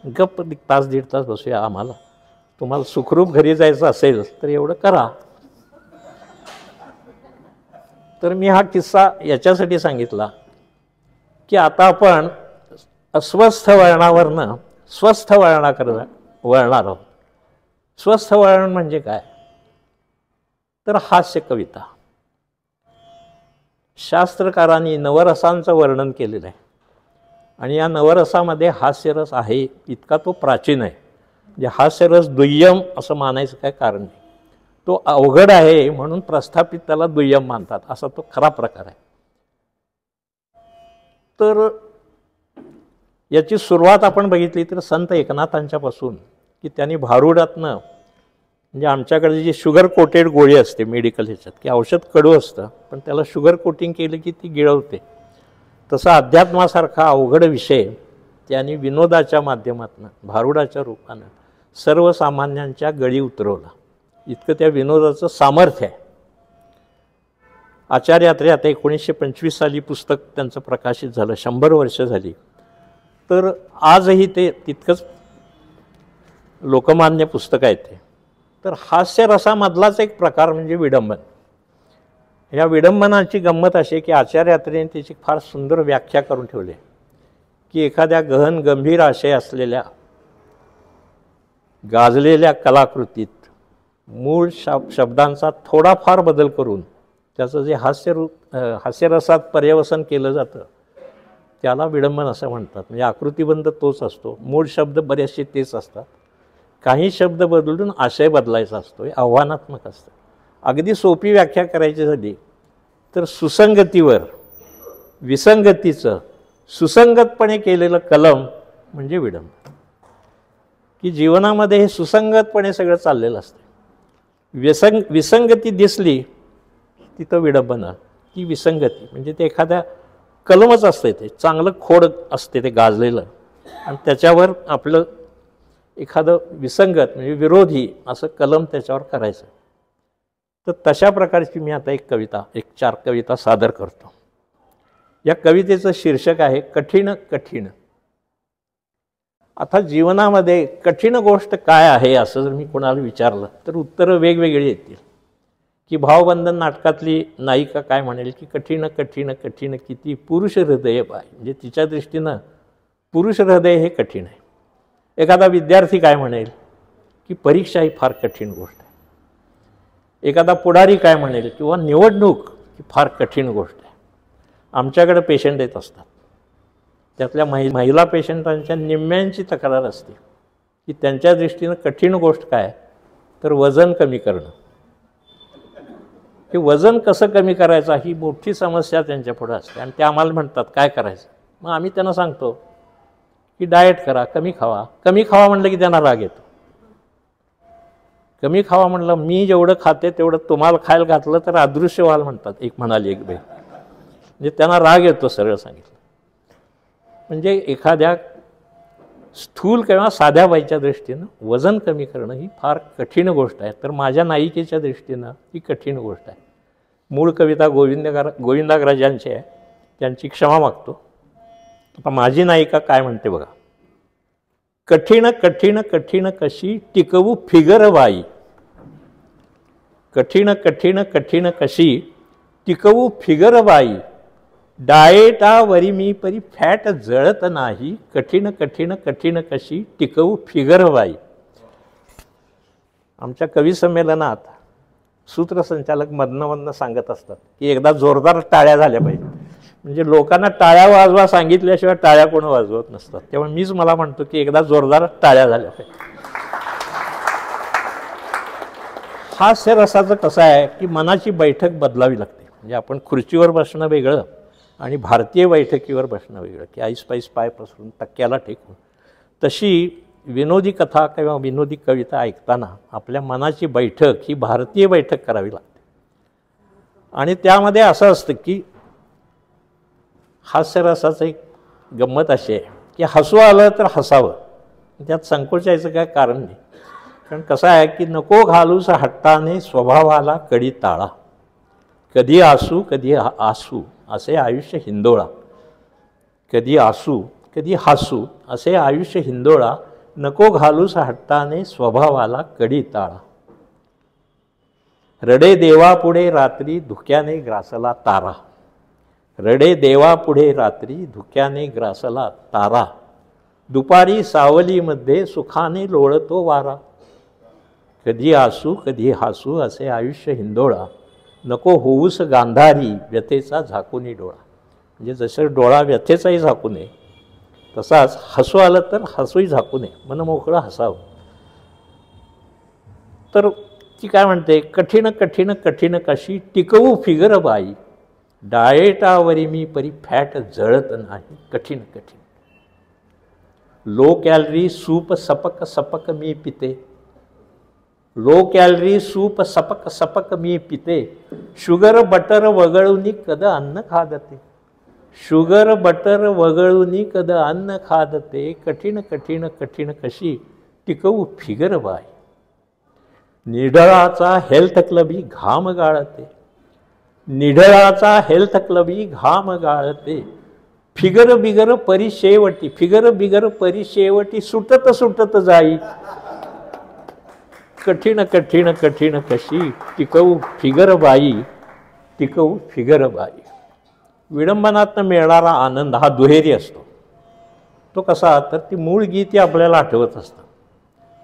गप्प 1 तास 1.5 तास बसूया. आम्हाला तुम्हाला सुखरूप घरी जायचं असेल तर एवढं करा. तर मी हा किस्सा याच्यासाठी सांगितला की आता आपण अस्वस्थ वळणावरनं स्वस्थ वळणाकडे वळणार आहोत. स्वस्थ वळण म्हणजे काय, तर हास्य कविता. शास्त्रकारांनी नवरसांचं वर्णन केलेलं आहे आणि या नवरसामध्ये हास्यरस आहे, इतका तो प्राचीन आहे. म्हणजे हास्यरस दुय्यम असं मानायचं काय कारण नाही, तो अवघड आहे म्हणून प्रस्थापित त्याला दुय्यम मानतात, असा तो खरा प्रकार आहे. तर याची सुरुवात आपण बघितली तर संत एकनाथांच्यापासून, की त्यांनी भारुडातनं, म्हणजे आमच्याकडे जी शुगर कोटेड गोळी असते मेडिकल ह्याच्यात, की औषध कडू असतं पण त्याला शुगर कोटिंग केलं की ती गिळवते, तसा अध्यात्मासारखा अवघड विषय त्यांनी विनोदाच्या माध्यमातून भारुडाच्या रूपानं सर्वसामान्यांच्या गळी उतरवला. इतकं त्या विनोदाचं सामर्थ्य आहे. आचार्य अत्रे आता 1925 साली पुस्तक त्यांचं प्रकाशित झालं, 100 वर्ष झाली. तर आजही ते तितकंच लोकमान्य पुस्तक आहे ते. तर हास्यरसामधलाच एक प्रकार म्हणजे विडंबन. या विडंबनाची गंमत अशी की आचार्य अत्रेंनी त्याची फार सुंदर व्याख्या करून ठेवली की एखाद्या गहन गंभीर आशय असलेल्या गाजलेल्या कलाकृतीत मूळ शब्दांचा थोडाफार बदल करून त्याचं जे हास्यरसात पर्यवसन केलं जातं त्याला विडंबन असं म्हणतात. म्हणजे आकृतिबंध तोच असतो, मूळ शब्द बरेचसे तेच असतात, काही शब्द बदलून आशय बदलायचा असतो, हे आव्हानात्मक असतं. अगदी सोपी व्याख्या करायची झाली तर सुसंगतीवर विसंगतीचं सुसंगतपणे केलेलं कलम म्हणजे विडंबन. की जीवनामध्ये हे सुसंगतपणे सगळं चाललेलं असतं, विसंगती दिसली तिथं विडंबन. ती विसंगती म्हणजे ते एखाद्या कलमच असते, ते चांगलं खोड असते ते गाजलेलं, आणि त्याच्यावर आपलं एखादं विसंगत म्हणजे विरोधी असं कलम त्याच्यावर करायचं. तर तशा प्रकारची मी आता एक 4 कविता सादर करतो. या कवितेचं शीर्षक आहे कठीण कठीण. आता जीवनामध्ये कठीण गोष्ट काय आहे असं जर मी कोणाला विचारलं तर उत्तरं वेगवेगळी येतील. की भावबंधन नाटकातली नायिका काय म्हणेल की कठीण कठीण कठीण किती पुरुष हृदय पाय, म्हणजे तिच्या दृष्टीनं पुरुष हृदय हे कठीण आहे. एखादा विद्यार्थी काय म्हणेल की परीक्षा ही फार कठीण गोष्ट आहे. एखादा पुढारी काय म्हणेल किंवा निवडणूक ही फार कठीण गोष्ट आहे. आमच्याकडे पेशंट येत असतात, त्यातल्या महिला पेशंटांच्या निम्म्यांची तक्रार असते की त्यांच्या दृष्टीनं कठीण गोष्ट काय तर वजन कमी करणं. हे वजन कसं कमी करायचं ही मोठी समस्या त्यांच्या पुढे असते, आणि ते आम्हाला म्हणतात काय करायचं. मग आम्ही त्यांना सांगतो की डाएट करा, कमी खावा. कमी खावा म्हणलं की त्यांना राग येतो. कमी खावा म्हणलं मी जेवढं खाते तेवढं तुम्हाला खायला घातलं तर अदृश्य व्हाल म्हणतात, एक म्हणाली एक बाई. म्हणजे त्यांना राग येतो सरळ सांगितलं. म्हणजे एखाद्या स्थूल किंवा साध्या बाईच्या दृष्टीनं वजन कमी करणं ही फार कठीण गोष्ट आहे. तर माझ्या नायिकेच्या दृष्टीनं ही कठीण गोष्ट आहे. मूळ कविता गोविंदाग्रजांची आहे, त्यांची क्षमा मागतो. आता माझी नायिका काय म्हणते बघा. कठीण कठीण कठीण कशी टिकवू फिगर बाई. कठीण कठीण कठीण कशी टिकवू फिगर बाई. डाएटावरी मी परी फॅट जळत नाही. कठीण कठीण कठीण कशी टिकवू फिगर बाई. आमच्या कवी संमेलनात सूत्रसंचालक मधनं सांगत असतात की एकदा जोरदार टाळ्या झाल्या पाहिजे. म्हणजे लोकांना टाळ्या वाजवा सांगितल्याशिवाय टाळ्या कोण वाजवत नसतात. त्यामुळे मीच मला म्हणतो की एकदा जोरदार टाळ्या झाल्या पाहिजे. हास्यरसाचं कसं आहे की मनाची बैठक बदलावी लागते. म्हणजे आपण खुर्चीवर बसणं वेगळं आणि भारतीय बैठकीवर बसणं वेगळं, की ऐसपैस पाय पसरून टक्क्याला टेकून. तशी विनोदी कथा किंवा विनोदी कविता ऐकताना आपल्या मनाची बैठक ही भारतीय बैठक करावी लागते. आणि त्यामध्ये असं असतं की हास्यरसाचं एक गंमत अशी आहे की हसू आलं तर हसावं, त्यात संकोचायचं काय कारण नाही. कारण कसं आहे की नको घालूस हट्टाने स्वभावाला कडी ताळा. कधी आसू कधी आसू असे आयुष्य हिंदोळा. कधी आसू कधी हसू असे आयुष्य हिंदोळा. नको घालूस हट्टाने स्वभावाला कडी ताळा. रडे देवापुढे रात्री धुक्याने ग्रासला तारा. रडे देवापुढे रात्री धुक्याने ग्रासला तारा. दुपारी सावलीमध्ये सुखाने लोळतो वारा. कधी आसू कधी हसू असे आयुष्य हिंदोळा. नको होऊस गांधारी व्यथेचा झाकूनी डोळा. म्हणजे जसं डोळा व्यथेचाही झाकू नये तसाच हसू आलं तर हसूही झाकू नये, मन मोकळं हसावं. तर ती काय म्हणते कठीण कठीण कठीण कशी टिकवू फिगर बाई. डाएटावरी मी परी फॅट जळत नाही. कठीण कठीण. लो कॅलरी सूप सपक सपक मी पिते. लो कॅलरी सूप सपक सपक मी पिते. शुगर बटर वगळूनी कद अन्न खादते. शुगर बटर वगळूनी कद अन्न खादते. कठीण कठीण कठीण कशी टिकवू फिगर बाई. निढळाचा हेल्थ क्लबी घाम गाळते. निढळाचा हेल्थ क्लबी घाम गाळते. फिगर बिगर परिशेवटी. फिगर बिगर परिशेवटी सुटत सुटत जाई. कठीण कठीण कठीण कशी टिकवू फिगर बाई. टिकवू फिगर बाई. विडंबनातनं मिळणारा आनंद हा दुहेरी असतो. तो कसा तर ती मूळ गीत आपल्याला आठवत असतं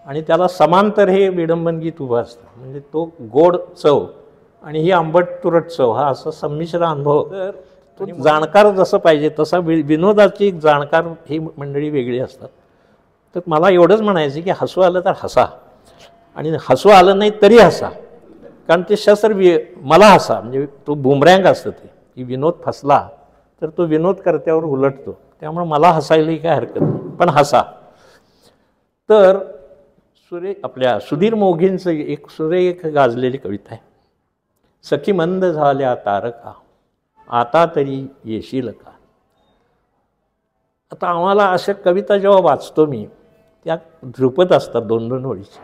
आणि त्याला समांतर हे विडंबन गीत उभं असतं. म्हणजे तो गोड चव आणि ही आंबट तुरट चव हा असा संमिश्र अनुभव. तर तो जाणकार जसं पाहिजे तसा विनोदाची जाणकार ही मंडळी वेगळी असतात. तर मला एवढंच म्हणायचं की हसू आलं तर हसा आणि हसू आलं नाही तरी हसा. कारण ते शस्त्र मला हसा म्हणजे तो बुमरँग असतं ते की विनोद फसला तर तो विनोद कर्त्यावर उलटतो. त्यामुळे मला हसायलाही काय हरकत नाही पण हसा. तर आपल्या सुधीर मोघींचं एक सुरेख गाजलेली कविता आहे. सखी मंद झाल्या तारका आता तरी येशील का. आता आम्हाला अशा कविता जेव्हा वाचतो मी, त्या ध्रुपद असतात 2-2 ओळीचे,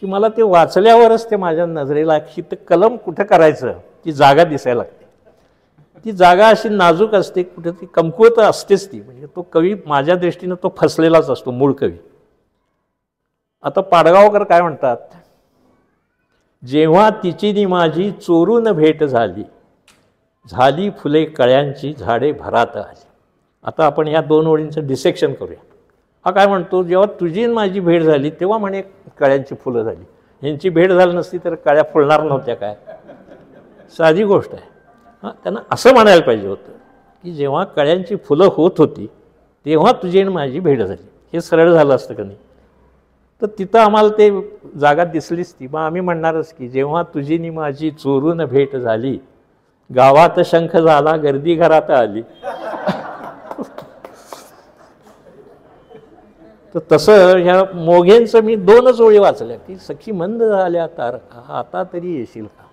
की मला ते वाचल्यावरच ते माझ्या नजरेला की ते कलम कुठं करायचं ती जागा दिसायला लागते. ती जागा अशी नाजूक असते, कुठे ती कमकुवत असतेच ती. म्हणजे तो कवी माझ्या दृष्टीनं तो फसलेलाच असतो, मूळ कवी. आता पाडगावकर काय म्हणतात, जेव्हा तिची नि माझी चोरून भेट झाली, झाली फुले कळ्यांची झाडे भरात आली. आता आपण या 2 ओळींचं डिसेक्शन करूया. हा काय म्हणतो, जेव्हा तुझी माझी भेट झाली तेव्हा म्हणे कळ्यांची फुलं झाली. यांची भेट झाली नसती तर कळ्या फुलणार नव्हत्या काय. साधी गोष्ट आहे. हां, त्यांना असं म्हणायला पाहिजे होतं की जेव्हा कळ्यांची फुलं होत होती तेव्हा तुझी आणि माझी भेट झाली. हे सरळ झालं असतं का नाही. तर तिथं आम्हाला ते जागा दिसलीच ती. मग आम्ही म्हणणारच की जेव्हा तुझी नि माझी चोरून भेट झाली, गावात शंख झाला गर्दी घरात आली. तर तसं ह्या मोघेंचं मी 2च ओळी वाचल्या की सखी मंद झाल्या तारका आता तरी येशील का.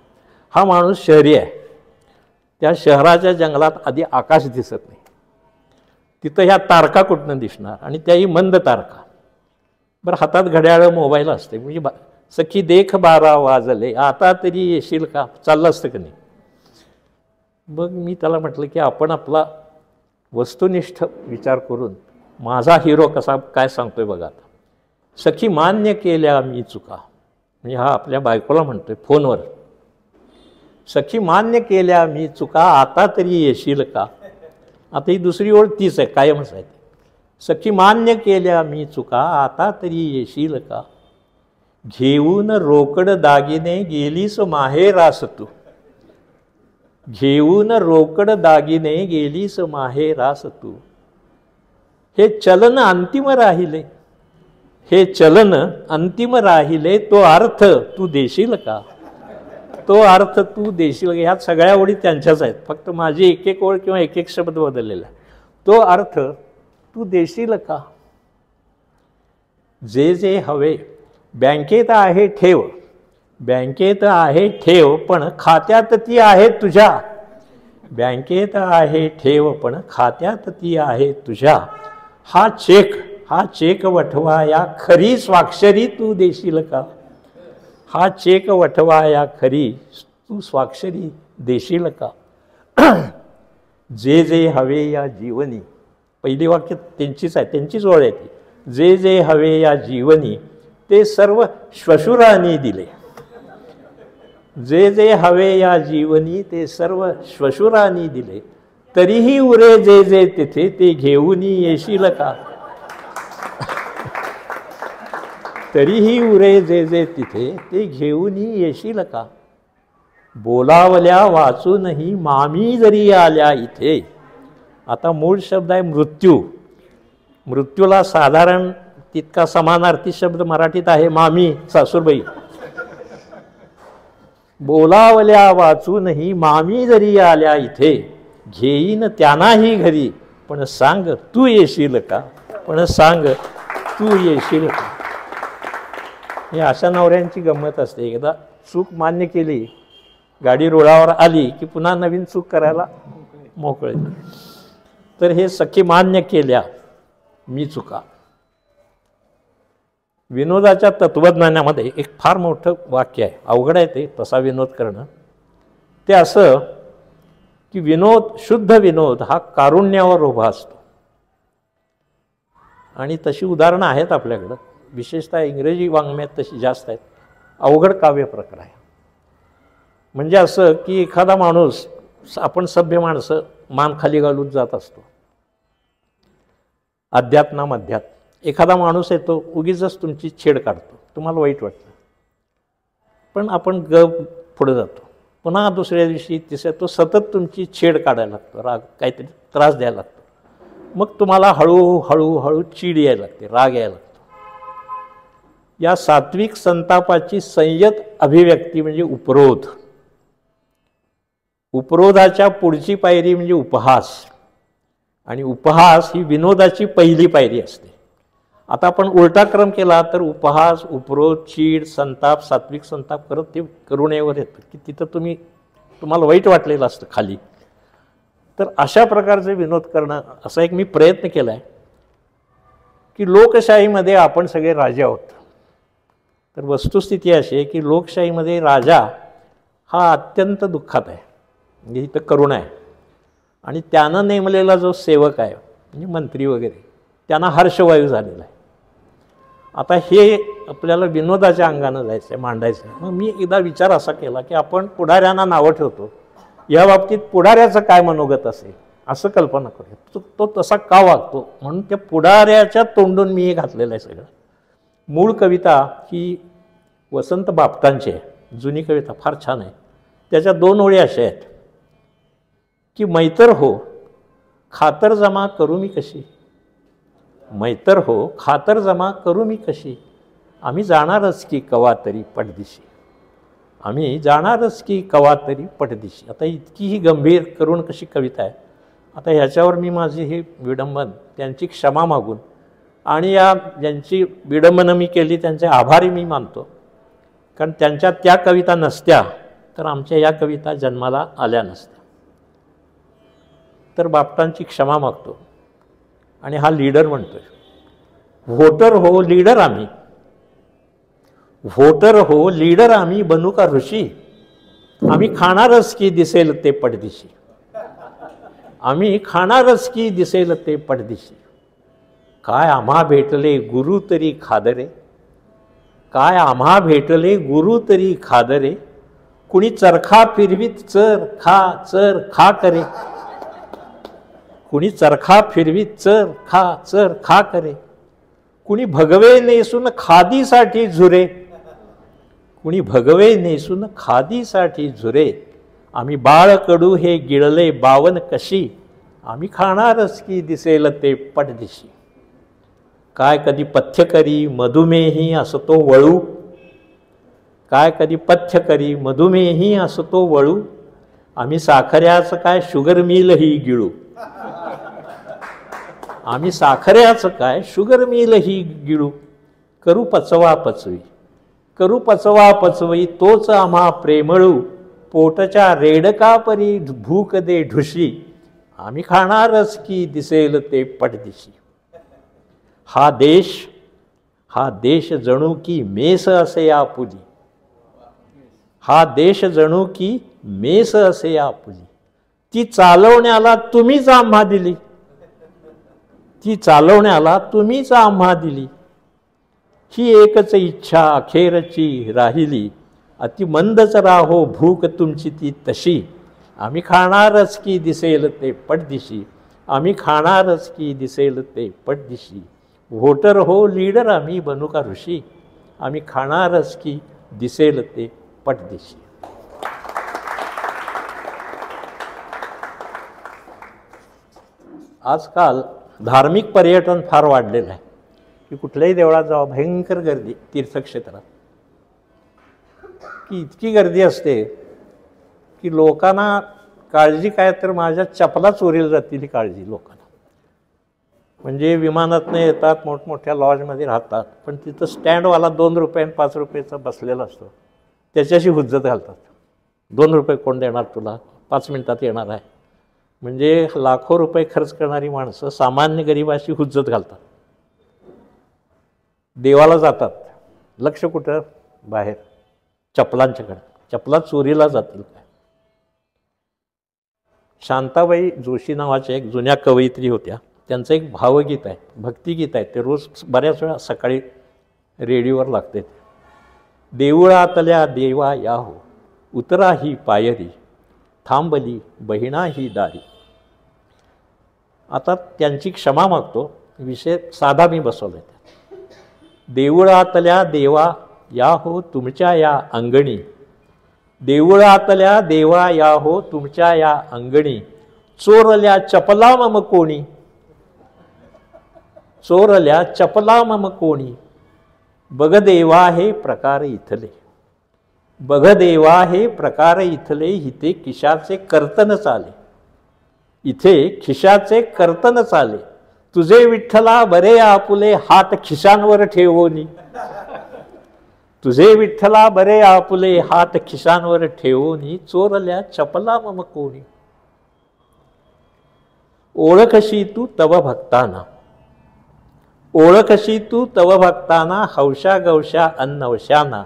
हा माणूस शहरी आहे. त्या शहराच्या जंगलात आधी आकाश दिसत नाही, तिथं ह्या तारका कुठनं दिसणार, आणि त्याही मंद तारका. बरं, हातात घड्याळ मोबाईल असते, म्हणजे सखी देख 12 वाजले आता तरी येशील का चाललं असतं का नाही. मग मी त्याला म्हटलं की आपण आपला वस्तुनिष्ठ विचार करून माझा हिरो कसा काय सांगतोय बघा. आता सखी मान्य केल्या मी चुका, म्हणजे हा आपल्या बायकोला म्हणतोय फोनवर, सखी मान्य केल्या मी चुका आता तरी येशील का. आता ही दुसरी ओळ तीच आहे, कायमच आहे. सखी मान्य केल्या मी चुका आता तरी येशील का. घेऊन रोकड दागिने गेलीस माहेरास तू, घेऊन रोकड दागिने गेलीस माहेरास तू. हे चलन अंतिम राहिले, हे चलन अंतिम राहिले, तो अर्थ तू देशील का. तो अर्थ तू देशील का. ह्या सगळ्या ओळी त्यांच्याच आहेत, फक्त माझी एक ओळ किंवा एक शब्द बदललेला आहे. तो अर्थ तू देशील का. जे जे हवे बँकेत आहे ठेव, बँकेत आहे ठेव पण खात्यात ती आहे तुझ्या, बँकेत आहे ठेव पण खात्यात ती आहे तुझ्या. हा चेक वठवाया खरी स्वाक्षरी तू देशील का. हा चेक वठवाया खरी तू स्वाक्षरी देशील का. जे जे हवे या जीवनी, पहिली वाक्य त्यांचीच आहे, त्यांचीच ओळ आहे ती. जे जे हवे या जीवनी ते सर्व श्वशुरांनी दिले, जे जे हवे या जीवनी ते सर्व श्वशुरांनी दिले. तरीही उरे जे जे तिथे ते घेऊन येशील का. तरीही उरे जे जे तिथे ते घेऊन येशील का. बोलावल्या वाचूनही मामी जरी आल्या इथे. आता मूळ शब्द आहे मृत्यू. मृत्यूला साधारण तितका समानार्थी शब्द मराठीत आहे मामी, सासूरबाई. बोलावल्या वाचूनही मामी जरी आल्या इथे, घेईन त्यांनाही घरी, पण सांग तू येशील का, पण सांग तू येशील का. हे अशा नवऱ्यांची गंमत असते. एकदा चूक मान्य केली, गाडी रुळावर आली की पुन्हा नवीन चूक करायला मोकळे. तर हे सखी मान्य केल्या मी चुका. विनोदाच्या तत्वज्ञानामध्ये एक फार मोठं वाक्य आहे, अवघड आहे ते तसा विनोद करणं. ते असं की विनोद, शुद्ध विनोद हा कारुण्यावर उभा असतो. आणि तशी उदाहरणं आहेत आपल्याकडं, विशेषतः इंग्रजी वाङ्मयात तशी जास्त आहेत. अवघड काव्य प्रकार आहे. म्हणजे असं की एखादा माणूस, आपण सभ्य माणसं मान खाली घालून जात असतो अध्यात्मामध्यात. एखादा माणूस येतो, उगीच तुमची छेड काढतो, तुम्हाला वाईट वाटतं, पण आपण पुढे जातो. पुन्हा दुसऱ्या दिवशी तिसऱ्या तो सतत तुमची छेड काढायला लागतो, राग काहीतरी त्रास द्यायला लागतो. मग तुम्हाला हळूहळू चीड यायला लागते, राग यायला लागतो. या सात्विक संतापाची संयत अभिव्यक्ती म्हणजे उपरोध. उपरोधाच्या पुढची पायरी म्हणजे उपहास, आणि उपहास ही विनोदाची पहिली पायरी असते. आता आपण उलटा क्रम केला तर उपहास, उपरोध, चीड, संताप, सात्विक संताप करत ते करुणेवर येतं की तिथं तुम्हाला वाईट वाटलेलं असतं खाली, तर अशा प्रकारचे विनोद करणं असा एक मी प्रयत्न केला आहे की लोकशाहीमध्ये आपण सगळे राजे आहोत. तर वस्तुस्थिती अशी आहे की लोकशाहीमध्ये राजा हा अत्यंत दुःखात आहे, म्हणजे इथं करुणा आहे. आणि त्यानं नेमलेला जो सेवक आहे म्हणजे मंत्री वगैरे त्यांना हर्षवायू झालेला आहे. आता हे आपल्याला विनोदाच्या अंगानं जायचं आहे, मांडायचं आहे. मग मी एकदा विचार असा केला की आपण पुढाऱ्यांना नावं ठेवतो, या बाबतीत पुढाऱ्याचं काय मनोगत असेल असं कल्पना करूया. तो तसा का वागतो म्हणून त्या पुढाऱ्याच्या तोंडून मी हे घातलेलं आहे सगळं. मूळ कविता ही वसंत बापटांची आहे, जुनी कविता फार छान आहे. त्याच्या 2 ओळी अशा आहेत की मैतर हो खातर जमा करू मी कशी, मैतर हो खातर जमा करू मी कशी, आम्ही जाणारच की कवा तरी पटदिशी, आम्ही जाणारच की कवा तरी पटदिशी. आता इतकी ही गंभीर करुण कशी कविता आहे. आता ह्याच्यावर मी माझी हे विडंबन त्यांची क्षमा मागून आणि या ज्यांची विडंबनं मी केली त्यांचे आभारी मी मानतो, कारण त्यांच्या त्या कविता नसत्या तर आमच्या या कविता जन्माला आल्या नसत्या. तर बापटांची क्षमा मागतो आणि हा लीडर म्हणतोय, व्होटर हो लीडर आम्ही, व्होटर हो लीडर आम्ही बनू का ऋषी, आम्ही खाणारच की दिसेल ते पटदिशी, आम्ही खाणारच की दिसेल ते पटदिशी. काय आम्हा भेटले गुरु तरी खादरे, काय आम्हा भेटले गुरु तरी खादरे, कुणी चरखा फिरवीत चर खा करे, कुणी चरखा फिरवीत चर खा करे, कुणी भगवे नेसून खादीसाठी झुरे, कुणी भगवे नेसून खादीसाठी झुरे, आम्ही बाळकडू हे गिळले बावन कशी, आम्ही खाणारच की दिसेल ते पटदिशी. काय कधी पथ्य करी मधुमेही असतो वळू, काय कधी पथ्य करी मधुमेही असतो वळू, आम्ही साखऱ्याचं काय शुगर मिलही गिळू, आम्ही साखऱ्याचं काय शुगर मिलही गिळू, करू पचवा पचवी, करू पचवा पचवी तोच आम्हा प्रेमळू, पोटच्या रेडकापरी भूक दे ढुशी, आम्ही खाणारच की दिसेल ते पटदिशी. हा देश जणू की मेस असे आपुली, हा देश जणू की मेस असे आपुली, ती चालवण्याला तुम्हीच आम्हा दिली, ती चालवण्याला तुम्हीच आम्हा दिली, ही एकच इच्छा अखेरची राहिली, अति मंदच राहो भूक तुमची ती तशी, आम्ही खाणारच की दिसेल ते पटदिशी, आम्ही खाणारच की दिसेल ते पटदिशी. व्होटर हो लीडर आम्ही बनू का ऋषी, आम्ही खाणारच की दिसेल ते पटदिशी. आजकाल धार्मिक पर्यटन फार वाढलेलं आहे की कुठल्याही देवळात जावं भयंकर गर्दी, तीर्थक्षेत्रात की इतकी गर्दी असते की लोकांना काळजी काय तर माझ्या चपला चोरीला जातील ही काळजी लोकांना. म्हणजे विमानातनं येतात, मोठमोठ्या लॉजमध्ये राहतात, पण तिथं स्टँडवाला 2 रुपये आणि 5 रुपयेचा बसलेला असतो, त्याच्याशी हुज्जत घालतात. 2 रुपये कोण देणार तुला, 5 मिनिटात येणार आहे. म्हणजे लाखो रुपये खर्च करणारी माणसं सामान्य गरिबाशी हुज्जत घालतात. देवाला जातात, लक्ष कुठं बाहेर चपलांच्याकडे, चपला चोरीला जातील काय. शांताबाई जोशी नावाच्या एक जुन्या कवयित्री होत्या, त्यांचं एक भावगीत आहे, भक्तिगीत आहे, ते रोज बऱ्याच वेळा सकाळी रेडिओवर लागते. देऊळातल्या देवा याहो उतरा ही पायरी, थांबली बहिणा ही दारी. आता त्यांची क्षमा मागतो, विषय साधा मी बसवलाय. देऊळातल्या देवा या हो तुमच्या या अंगणी, देऊळातल्या देवा या हो तुमच्या या अंगणी, चोरल्या चपला मम कोणी, चोरल्या चपला मम कोणी, बघ देवा हे प्रकार इथले, बघ देवा हे प्रकार इथले, इथे खिशाचे कर्तन चाले, इथे खिशाचे कर्तन चाले, तुझे विठ्ठला बरे आपुले हात खिशांवर ठेवोनी, तुझे विठ्ठला बरे आपुले हात खिशांवर ठेवोनी, चोरल्या चपला मम कोणी. ओळखशी तू तव भक्ताना, ओळखशी तू तव भक्ताना, हौशा गौशा अन्नवशाना,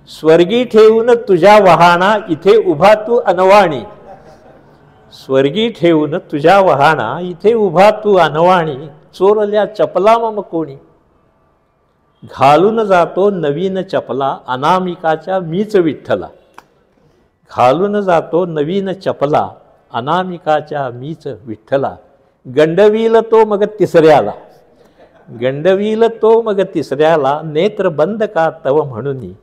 स्वर्गी ठेवून तुझ्या वहाणा, इथे उभा तू अनवाणी, स्वर्गी ठेवून तुझ्या वहाणा, इथे उभा तू अनवाणी, चोरल्या चपला मम कोणी, घालून जातो नवीन चपला, अनामिकाच्या मीच विठ्ठला, घालून जातो नवीन चपला, अनामिकाच्या मीच विठ्ठला, गंडवील तो मग तिसऱ्याला, गंडवील तो मग तिसऱ्याला, नेत्र बंद का तव म्हणूनी,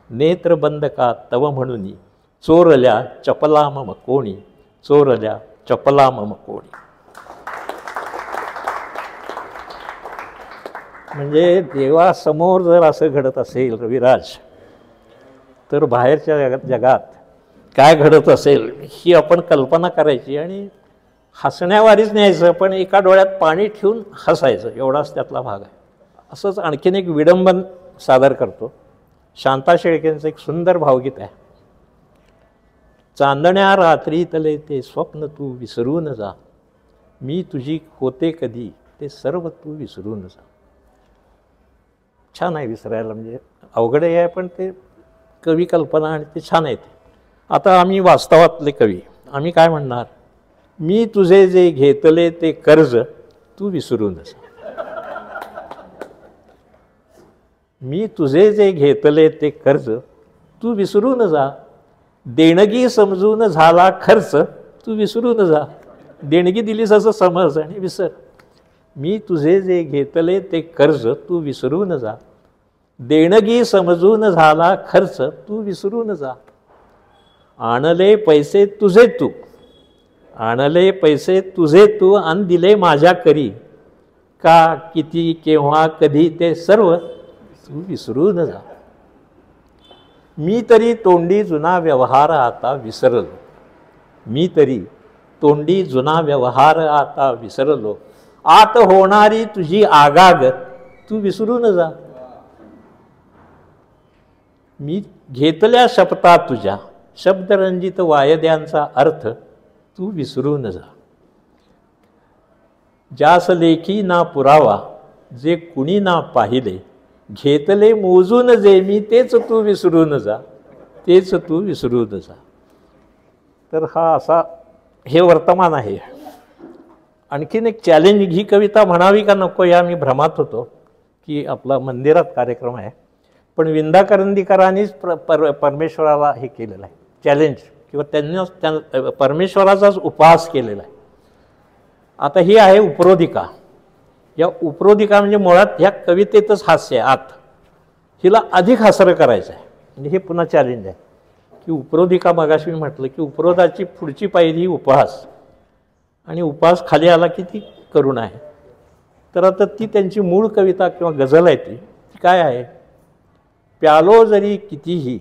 नेत्र बंद का तव म्हणूनी, चोरल्या चपला मम कोणी, चोरल्या चपला मम कोणी. म्हणजे देवासमोर जर असं घडत असेल रविराज, तर बाहेरच्या जगात काय घडत असेल ही आपण कल्पना करायची आणि हसण्यावारीच न्यायचं, पण एका डोळ्यात पाणी ठेवून हसायचं, एवढाच त्यातला भाग आहे. असंच आणखीन एक विडंबन सादर करतो. शांता शेळकेंचं एक सुंदर भावगीत आहे. चांदण्या रात्रीतले ते स्वप्न तू विसरून जा, मी तुझी होते कधी ते सर्व तू विसरून जा. छान आहे विसरायला, म्हणजे अवघड आहे पण ते कवी कल्पना आणि ते छान आहे. आता आम्ही वास्तवातले कवी, आम्ही काय म्हणणार, मी तुझे जे घेतले ते कर्ज तू विसरून जा, मी तुझे जे घेतले ते कर्ज तू विसरून जा, देणगी समजून झाला खर्च तू विसरून जा, देणगी दिलीस असं समज आणि विसर, मी तुझे जे घेतले ते कर्ज तू विसरून जा, देणगी समजून झाला खर्च तू विसरून जा, आणले पैसे तुझे तू, आणले पैसे तुझे तू, आणि दिले माझ्या करी, का किती केव्हा कधी ते सर्व तू विसरून जा, मी तरी तोंडी जुना व्यवहार आता विसरलो, मी तरी तोंडी जुना व्यवहार आता विसरलो, आत होणारी तुझी आगाग तू विसरून जा, मी घेतल्या शपथा तुझ्या शब्दरंजित वायद्यांचा अर्थ तू विसरून जा, ज्यास लेखी ना पुरावा जे कुणी ना पाहिले, घेतले मोजून जे मी तेच तू विसरून जा, तेच तू विसरून जा. तर हा असा हे वर्तमान आहे. आणखीन एक चॅलेंज, ही कविता म्हणावी का नको या मी भ्रमात होतो की आपला मंदिरात कार्यक्रम आहे, पण विंदा करंदीकरांनीच परमेश्वराला हे केलेलं आहे चॅलेंज, किंवा त्यांनी परमेश्वराचाच उपहास केलेला आहे. आता ही आहे उपरोधिका. या उपरोधिका म्हणजे मुळात ह्या कवितेतच हास्य आहे आत, हिला अधिक हास्य करायचं आहे. म्हणजे हे पुन्हा चॅलेंज आहे की उपरोधिका, मगाशी मी म्हटलं की उपरोधाची पुढची पायरी ही उपहास, आणि उपहास खाली आला की ती करुणा आहे. तर आता ती त्यांची मूळ कविता किंवा गझल आहे ती काय आहे, प्यालो जरी कितीही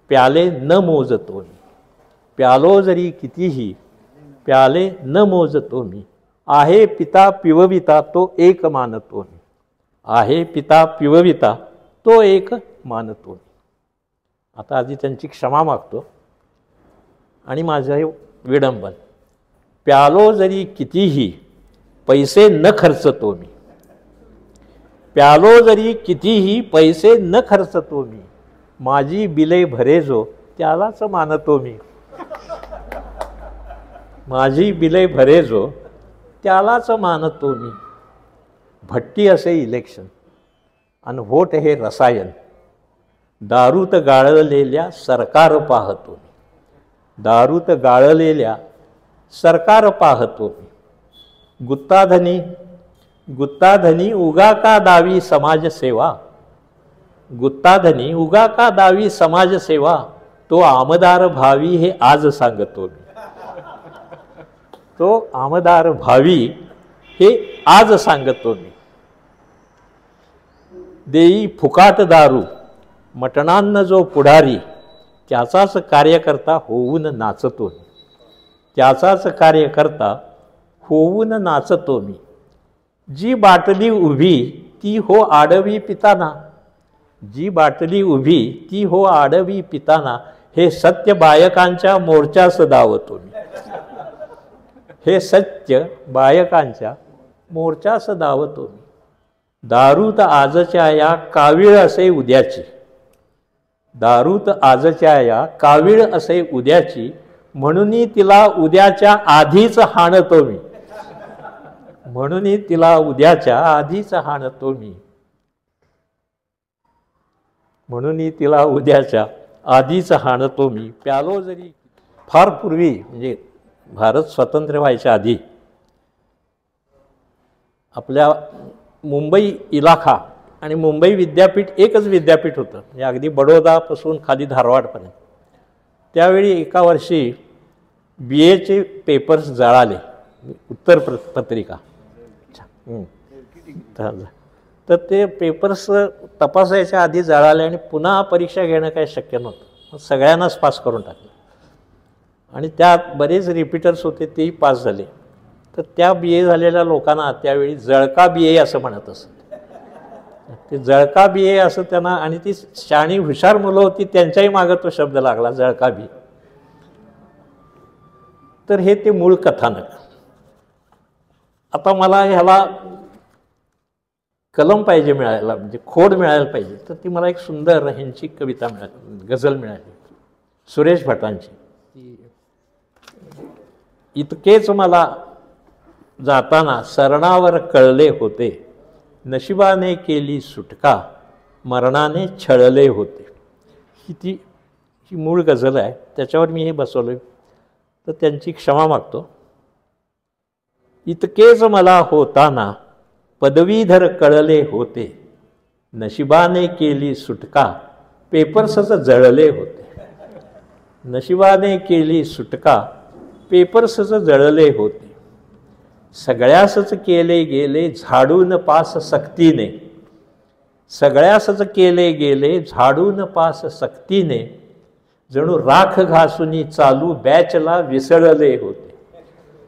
प्याले न मोजतो मी, प्यालो जरी कितीही प्याले न मोजतो मी, आहे पिता पिवविता तो एक मानतो मी, आहे पिता पिवविता तो एक मानतो मी. आता आधी त्यांची क्षमा मागतो आणि माझं हे विडंबन, प्यालो जरी कितीही पैसे न खर्चतो मी, प्यालो जरी कितीही पैसे न खर्चतो मी, माझी बिले भरे जो त्यालाच मानतो मी, माझी बिले भरे जो त्यालाच मानतो मी. भट्टी असे इलेक्शन आणि व्होट हे रसायन, दारूत गाळलेल्या सरकार पाहतो मी, दारूत गाळलेल्या सरकार पाहतो मी. गुत्ताधनी गुत्ताधनी उगा का दावी समाजसेवा, गुत्ताधनी उगा का दावी समाजसेवा, तो आमदार भावी हे आज सांगतो मी, तो आमदार भावी हे आज सांगतो मी. देई फुकाट दारू मटणान्न जो पुढारी, त्याचाच कार्यकर्ता होऊन नाचतो मी, त्याचाच कार्यकर्ता होऊन नाचतो मी. जी बाटली उभी ती हो आडवी पिताना, जी बाटली उभी ती हो आडवी पिताना, हे सत्य बायकांच्या मोर्चास धावतो मी, हे सत्य बायकांच्या मोर्चास धावतो मी. दारूत आजच्या या कावीळ असे उद्याची, दारूत आजच्या या कावीळ असे उद्याची, म्हणून तिला उद्याच्या आधीच हाणतो मी, म्हणून तिला उद्याच्या आधीच हाणतो मी, म्हणून तिला उद्याच्या आधीच हाणतो मी. प्यालो जरी फार पूर्वी, म्हणजे भारत स्वतंत्र व्हायच्या आधी आपल्या मुंबई इलाखा आणि मुंबई विद्यापीठ एकच विद्यापीठ होतं, म्हणजे अगदी बडोदापासून खाली धारवाडपर्यंत. त्यावेळी एका वर्षी BAचे पेपर्स जळाले, उत्तर पत्रिका. तर ते पेपर्स तपासायच्या आधी जळाले आणि पुन्हा परीक्षा घेणं काही शक्य नव्हतं. सगळ्यांनाच पास करून टाकलं आणि त्यात बरेच रिपीटर्स होते, तेही पास झाले. तर त्या BA झालेल्या लोकांना त्यावेळी जळका BA असं म्हणत असत. ते जळका BA असं त्यांना, आणि ती शाणी हुशार मुलं होती त्यांच्याही मागं तो शब्द लागला, जळका BA. तर हे ते मूळ कथानक. आता मला ह्याला कलम पाहिजे मिळायला, म्हणजे खोड मिळायला पाहिजे, तर ती मला एक सुंदर ह्यांची कविता मिळाली, गझल मिळाली सुरेश भटांची. इतकेच मला जाताना सरणावर कळले होते, नशिबाने केली सुटका, मरणाने छळले होते. ही मूळ गझल आहे, त्याच्यावर मी हे बसवलं, तर त्यांची क्षमा मागतो. इतकेच मला होताना पदवीधर कळले होते, नशिबाने केली सुटका, पेपर्सच जळले होते, नशिबाने केली सुटका, पेपर्सच जळले होते. सगळ्यासच केले गेले झाडून पास सक्तीने, सगळ्यासच केले गेले झाडून पास सक्तीने, जणू राख घासूनी चालू बॅचला विसळले होते,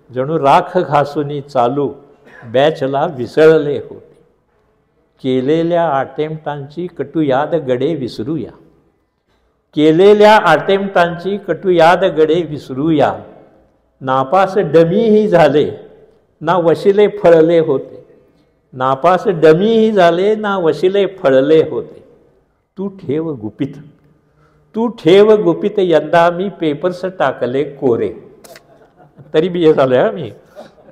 जणू राख घासूनी चालू बॅचला विसळले होते. केलेल्या अटेम्प्टांची कटू याद गडे विसरूया, केलेल्या अटेम्प्टांची कटू याद गडे विसरूया, नापास डमीही झाले ना वशिले फळले होते, नापास डमीही झाले ना वशिले फळले होते. तू ठेव गुपित, तू ठेव गुपित, यंदा मी पेपर्स टाकले कोरे. तरी BA झालोय मी.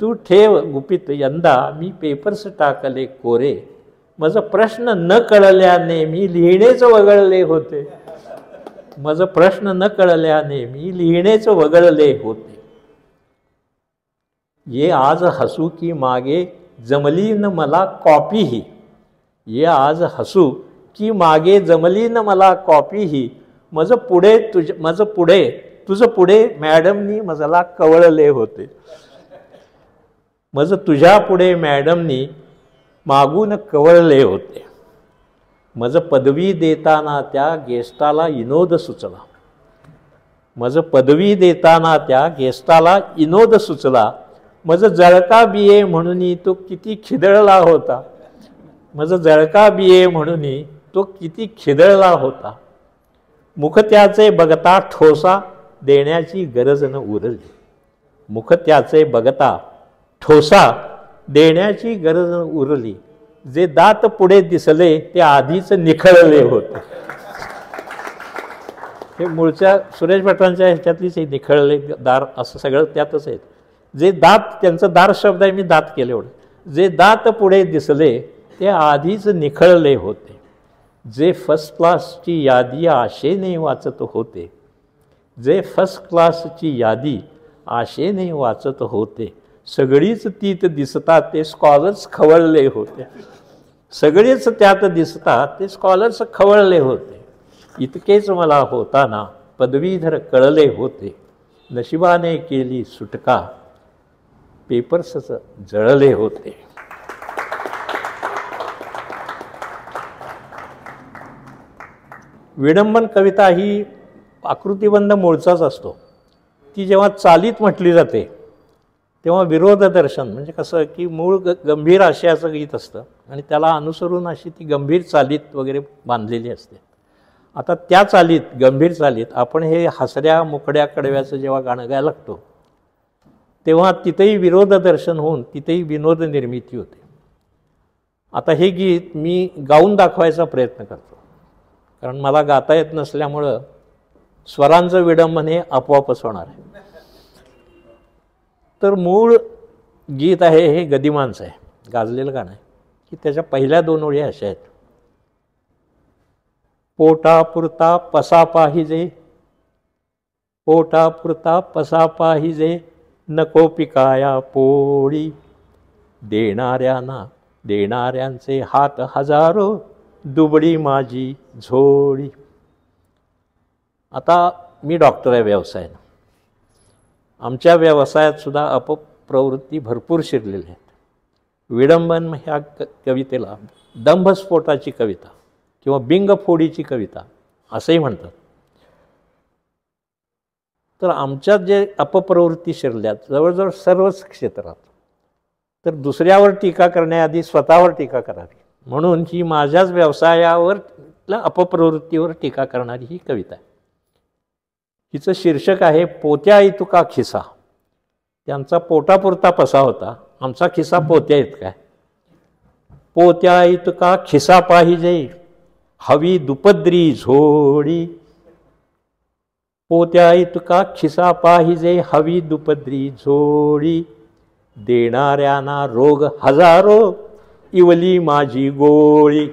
तू ठेव गुपित, यंदा मी पेपर्स टाकले कोरे, माझं प्रश्न न कळल्याने मी लिहिणेच वगळले होते, माझं प्रश्न न कळल्याने मी लिहिणेच वगळले होते. ये आज हसू की मागे जमली न मला कॉपीही, ये आज हसू की मागे जमली न मला कॉपीही, माझं पुढे तुझं पुढे मॅडमनी मजला कवळले होते, माझं तुझ्या पुढे मॅडमनी मागून कवळले होते. माझं पदवी देताना त्या गेस्टाला विनोद सुचला, माझं पदवी देताना त्या गेस्टाला विनोद सुचला, माझं जळका BA म्हणून तो किती खिदळला होता, माझं जळका BA म्हणून तो किती खिदळला होता. मुख त्याचे बघता ठोसा देण्याची गरज न उरली, मुख त्याचे बघता ठोसा देण्याची गरज न उरली, जे दात पुढे दिसले ते आधीच निखळले होते. हे मूळच्या सुरेश भटांच्या ह्याच्यातलीच निखळले दार असं सगळं त्यातच आहे. जे दात, त्यांचं दार शब्द आहे, मी दात केले एवढं. जे दात पुढे दिसले ते आधीच निखळले होते, जे फर्स्ट क्लासची यादी आशेने वाचत होते, जे फर्स्ट क्लासची यादी आशेने वाचत होते, सगळीच तीत दिसतात ते स्कॉलर्स खवळले होते, सगळेच त्यात दिसतात ते स्कॉलर्स खवळले होते. इतकेच मला होताना पदवीधर कळले होते, नशिबाने केली सुटका, पेपर्सच जळले होते. विडंबन कविता ही आकृतिबंध मूळचाच असतो. ती जेव्हा चालीत म्हटली जाते तेव्हा विरोधदर्शन, म्हणजे कसं की मूळ गंभीर आशयाचं गीत असतं आणि त्याला अनुसरून अशी ती गंभीर चालीत वगैरे बांधलेली असते. आता त्या चालीत, गंभीर चालीत आपण हे हसऱ्या मुकड्या कडव्याचं जेव्हा गाणं गायला लागतो तेव्हा तिथेही विरोध दर्शन होऊन तिथेही विनोद निर्मिती होते. आता हे गीत मी गाऊन दाखवायचा प्रयत्न करतो, कारण मला गाता येत नसल्यामुळं स्वरांचं विडंबन हे आपोआपच होणार आहे. तर मूळ गीत आहे हे गदिमांचं आहे, गाजलेलं गाणं आहे, की त्याच्या पहिल्या 2 ओळी अशा आहेत. पोटापुरता पसा पाहिजे, पोटापुरता पसा पाहिजे, नको पिकाया पोळी, देणाऱ्यांचे हात हजारो, दुबळी माझी झोळी. आता मी डॉक्टर आहे व्यवसायानं. आमच्या व्यवसायात सुद्धा अपप्रवृत्ती भरपूर शिरलेल्या आहेत. विडंबन ह्या कवितेला दंभस्फोटाची कविता किंवा बिंगफोडीची कविता असंही म्हणतात. तर आमच्यात जे अपप्रवृत्ती शिरल्यात जवळजवळ सर्वच क्षेत्रात, तर दुसऱ्यावर टीका करण्याआधी स्वतःवर टीका करावी, म्हणून ही माझ्याच व्यवसायावर अपप्रवृत्तीवर टीका करणारी ही कविता आहे. हिचं शीर्षक आहे पोत्या इतका खिसा. त्यांचा पोटापुरता पसा होता, आमचा खिसा पोत्या इतका आहे. पोत्या इतका खिसा पाहिजे, हवी दुपद्री झोळी, पोत्या इतका खिसा पाहिजे, हवी दुपद्री झोळी, देणाऱ्यांना रोग हजारो, इवली माझी गोळी.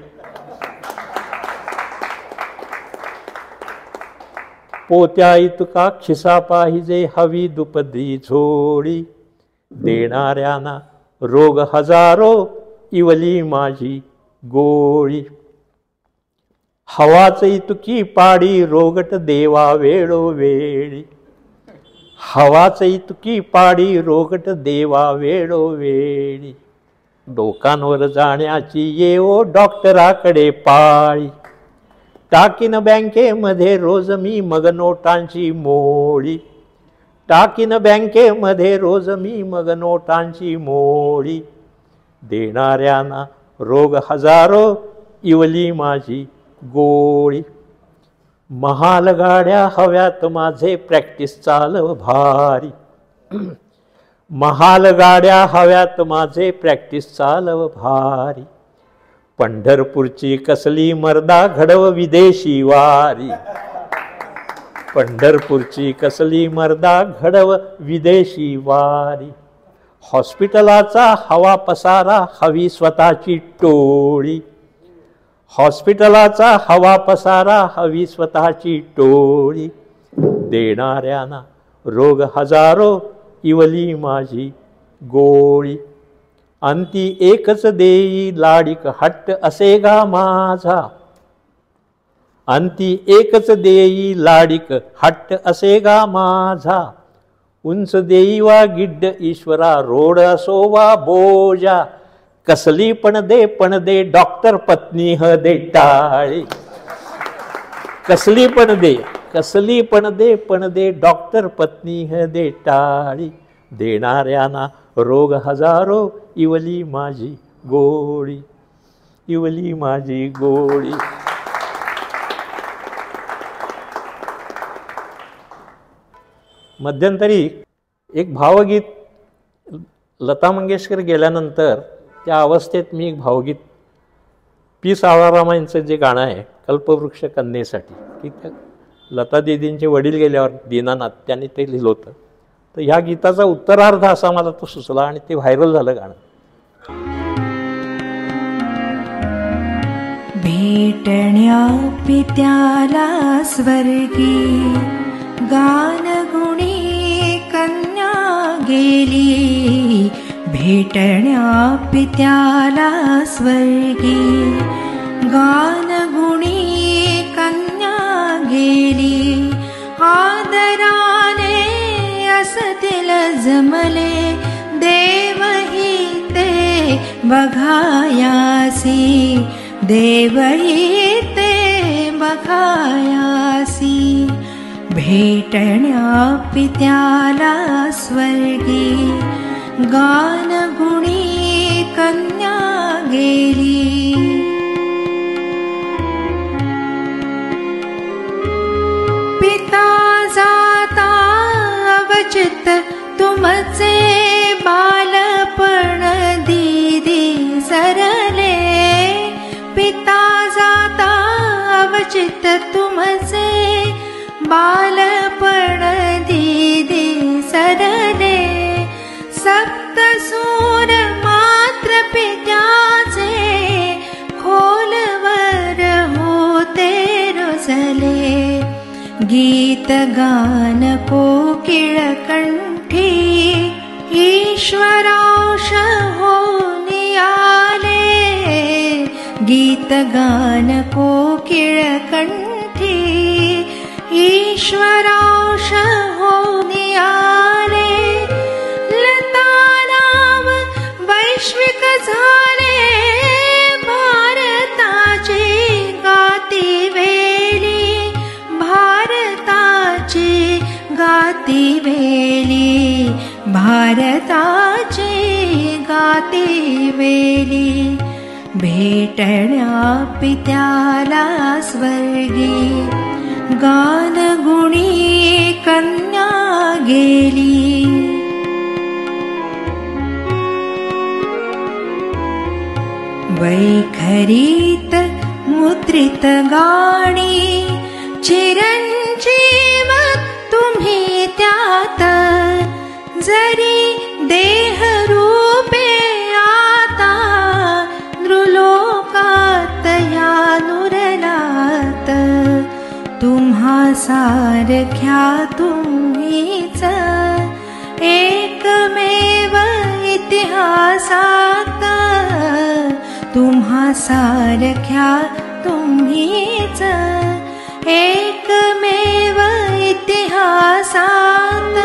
पोत्या इतका खिसा पाहिजे, हवी दुपद्री झोळी, देणाऱ्यांना रोग हजारो, इवली माझी गोळी. हवाच इतकी पाडी, रोगट देवा वेळोवेळी, हवाच इतकी पाडी, रोगट देवा वेळोवेळी, डोकांवर जाण्याची येवो डॉक्टराकडे पाळी, टाकीन बँकेमध्ये रोज मी मग नोटांची मोळी, टाकीन बँकेमध्ये रोज मी मग नोटांची मोळी, देणाऱ्यांना रोग हजारो, इवली माझी गोळी. महाल गाड्या हव्यात माझे प्रॅक्टिस चालव भारी, महाल गाड्या हव्यात माझे प्रॅक्टिस चालव भारी, पंढरपूरची कसली मर्दा घडव विदेशी वारी, पंढरपूरची कसली मर्दा घडव विदेशी वारी, हॉस्पिटलाचा हवा पसारा, हवी स्वतःची टोळी, हॉस्पिटलाचा हवा पसारा, हवी स्वतःची टोळी, देणाऱ्यांना रोग हजारो, इवली माझी गोळी. अंती एकच देई लाडिक हट्ट असे गा माझा, अंती एकच देई लाडिक हट्ट असे गा माझा, उंच देई वा गिड्ड ईश्वरा, रोड असो वा बोजा, कसली पण दे डॉक्टर पत्नी ह दे टाळी, कसली पण दे डॉक्टर पत्नी ह दे टाळी, देणाऱ्यांना रोग हजारो, इवली माझी गोळी, इवली माझी गोळी. मध्यंतरी एक भावगीत लता मंगेशकर गेल्यानंतर त्या अवस्थेत मी एक भावगीत पी सावळारामांचं जे गाणं आहे कल्पवृक्ष कन्येसाठी, की त्या लता दीदींचे वडील गेल्यावर दीनानाथ त्यांनी ते लिहिलं होतं. तर ह्या गीताचा उत्तरार्ध असा मला तो सुचला आणि ते व्हायरल झालं गाणं.
भेटण्या पित्याला स्वर्गी, गान गुणी कन्या गेली, भेटण्या पित्याला स्वर्गी, गान गुणी कन्या गेली, आदराने असतील जमले, देवही ते बघायासी, देवही ते बघायासी, भेटण्या पित्याला स्वर्गी, गान गुणी कन्या गेली. पिता जाता अवचित तुमचे चित तुमसे बालपण दीदी सरले सप्त सूर मात्र पित्याचे खोलवर होते रुजले गीत गान कोकिळ कंठी ईश्वरांश होऊन आले गीत गान कोकिळ कंठी ईश्वरांश होऊन आले लता नाव वैश्विक झाले भारताची गाती वेली भारताची गाती वेली भारताची गाती वेली भेटण्या पित्याला स्वर्गी गानगुणी कन्या गेली वैखरीत मुद्रित गाणी चिरंजीव तुम्ही त्यात जरी देह रूपे आता नृलोकात या नुरलात तुम्हा सारख्या तुम्हीच एकमेव इतिहासात तुम्हा सारख्या तुम्हीच एकमेव इतिहासात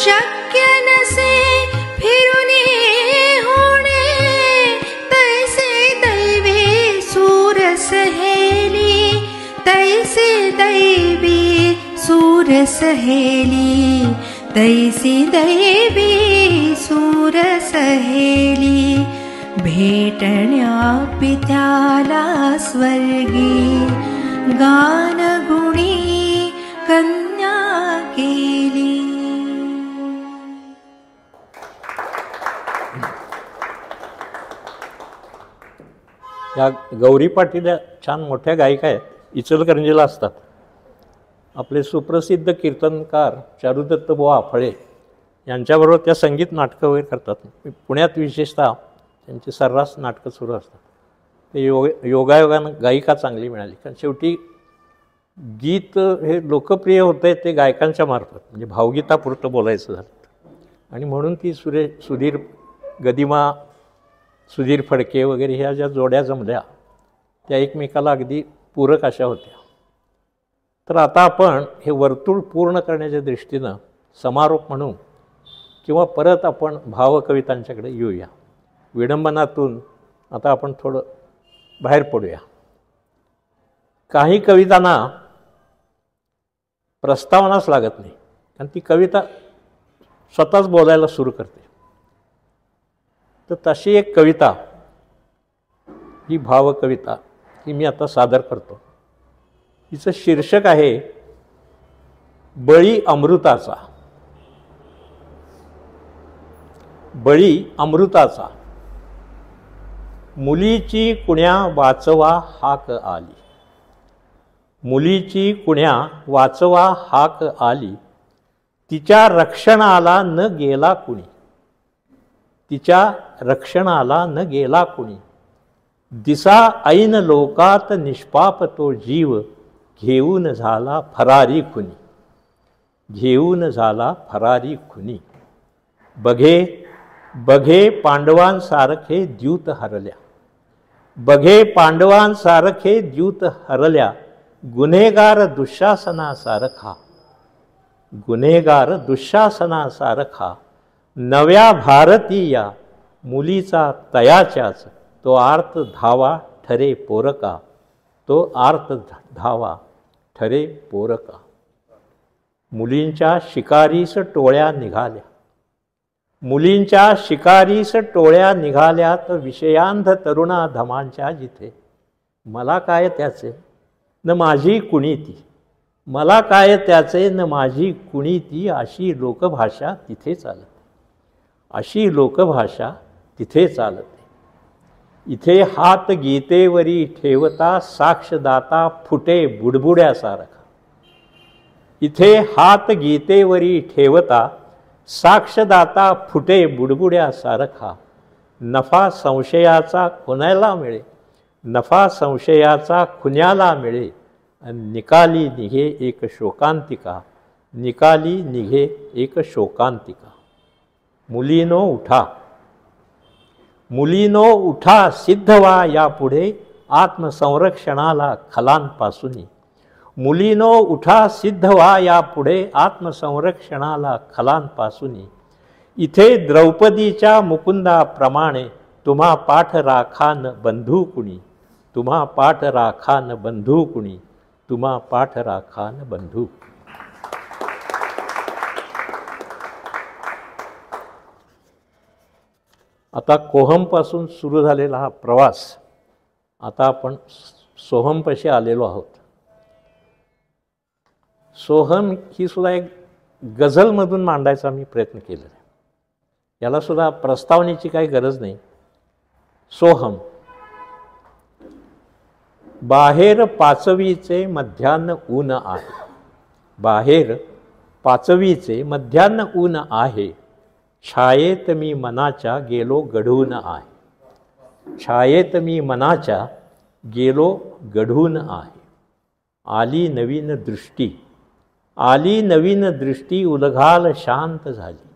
शक्य नसे फिरुनी होणे तैसे दैवी सूर सहेली तैसे दैवी सूर सहेली तैसी दैवी सूर सहेली भेटण्या पित्याला स्वर्गी गानगुणी कन्या केली
या गौरी पाटील छान मोठ्या गायिका आहेत, इचलकरंजीला असतात. आपले सुप्रसिद्ध कीर्तनकार चारुदत्त बुवा आफळे यांच्याबरोबर त्या संगीत नाटकं वगैरे करतात. पुण्यात विशेषतः त्यांची सर्रास नाटकं सुरू असतात. ते योगायोगानं गायिका चांगली मिळाली, कारण शेवटी गीत हे लोकप्रिय होतं आहे ते गायकांच्या मार्फत, म्हणजे भावगीतापुरतं बोलायचं झालं. आणि म्हणून ती सुधीर गदिमा, सुधीर फडके वगैरे ह्या ज्या जोड्या जमल्या त्या एकमेकाला अगदी पूरक अशा होत्या. तर आता आपण हे वर्तुळ पूर्ण करण्याच्या दृष्टीनं समारोप म्हणू किंवा परत आपण भावकवितांच्याकडे येऊया. विडंबनातून आता आपण थोडं बाहेर पडूया. काही कवितांना प्रस्तावनाच लागत नाही, कारण ती कविता स्वतःच बोलायला सुरू करते. तर तशी एक कविता, ही भावकविता ही मी आता सादर करतो. हिचं शीर्षक आहे बळी अमृताचा. बळी अमृताचा मुलीची कुण्या वाचवा हाक आली. मुलीची कुण्या वाचवा हाक आली, तिच्या रक्षणाला न गेला कुणी. तिच्या रक्षणाला न गेला कुणी. दिसा ऐन लोकात निष्पाप तो जीव, घेऊन झाला फरारी खुनी. घेऊन झाला फरारी खुनी. बघे बघे पांडवांसारखे द्यूत हरल्या. बघे पांडवांसारखे द्यूत हरल्या, गुन्हेगार दुःशासनासारखा. गुन्हेगार दुःशासनासारखा नव्या भारतीया मुलीचा तयाच्याच तो आर्त धावा ठरे पोरका. तो आर्त धावा ठरे पोरका. मुलींच्या शिकारीस टोळ्या निघाल्या. मुलींच्या शिकारीस टोळ्या निघाल्यात विषयांध तरुणा धमांच्या जिथे. मला काय त्याचे न माझी कुणीती. मला काय त्याचे न माझी कुणीती. अशी लोकभाषा तिथे चालते. अशी लोकभाषा तिथे चालते. इथे हात गीतेवरी ठेवता साक्षदाता फुटे बुडबुड्यासारखा. इथे हात गीतेवरी ठेवता साक्षदाता फुटे बुडबुड्यासारखा. नफा संशयाचा खुण्याला मिळे, नफा संशयाचा खुण्याला मिळे. निकाली निघे एक शोकांतिका, निकाली निघे एक शोकांतिका. मुलीनो उठा, मुलीनो उठा, सिद्ध व्हा यापुढे आत्मसंरक्षणाला खलांपासून. मुलीनो उठा, सिद्ध व्हा यापुढे आत्मसंरक्षणाला खलांपासून. इथे द्रौपदीच्या मुकुंदाप्रमाणे तुम्हा पाठ राखान बंधुकुणी, तुम्हा पाठ राखान बंधुकुणी, तुम्हा पाठ राखान बंधू. आता कोहमपासून सुरू झालेला हा प्रवास आता आपण सोहमपाशी आलेलो आहोत. सोहम ही सुद्धा एक गझलमधून मांडायचा मी प्रयत्न केलेला आहे. याला सुद्धा प्रस्तावनेची काही गरज नाही. सोहम. बाहेर पाचवीचे मध्यान्ह ऊन आहे, बाहेर पाचवीचे मध्यान्ह ऊन आहे. छायेत मी मनाच्या गेलो गढून आहे, छायेत मी मनाच्या गेलो गढून आहे. आली नवीन दृष्टी, आली नवीन दृष्टी उलघाल शांत झाली,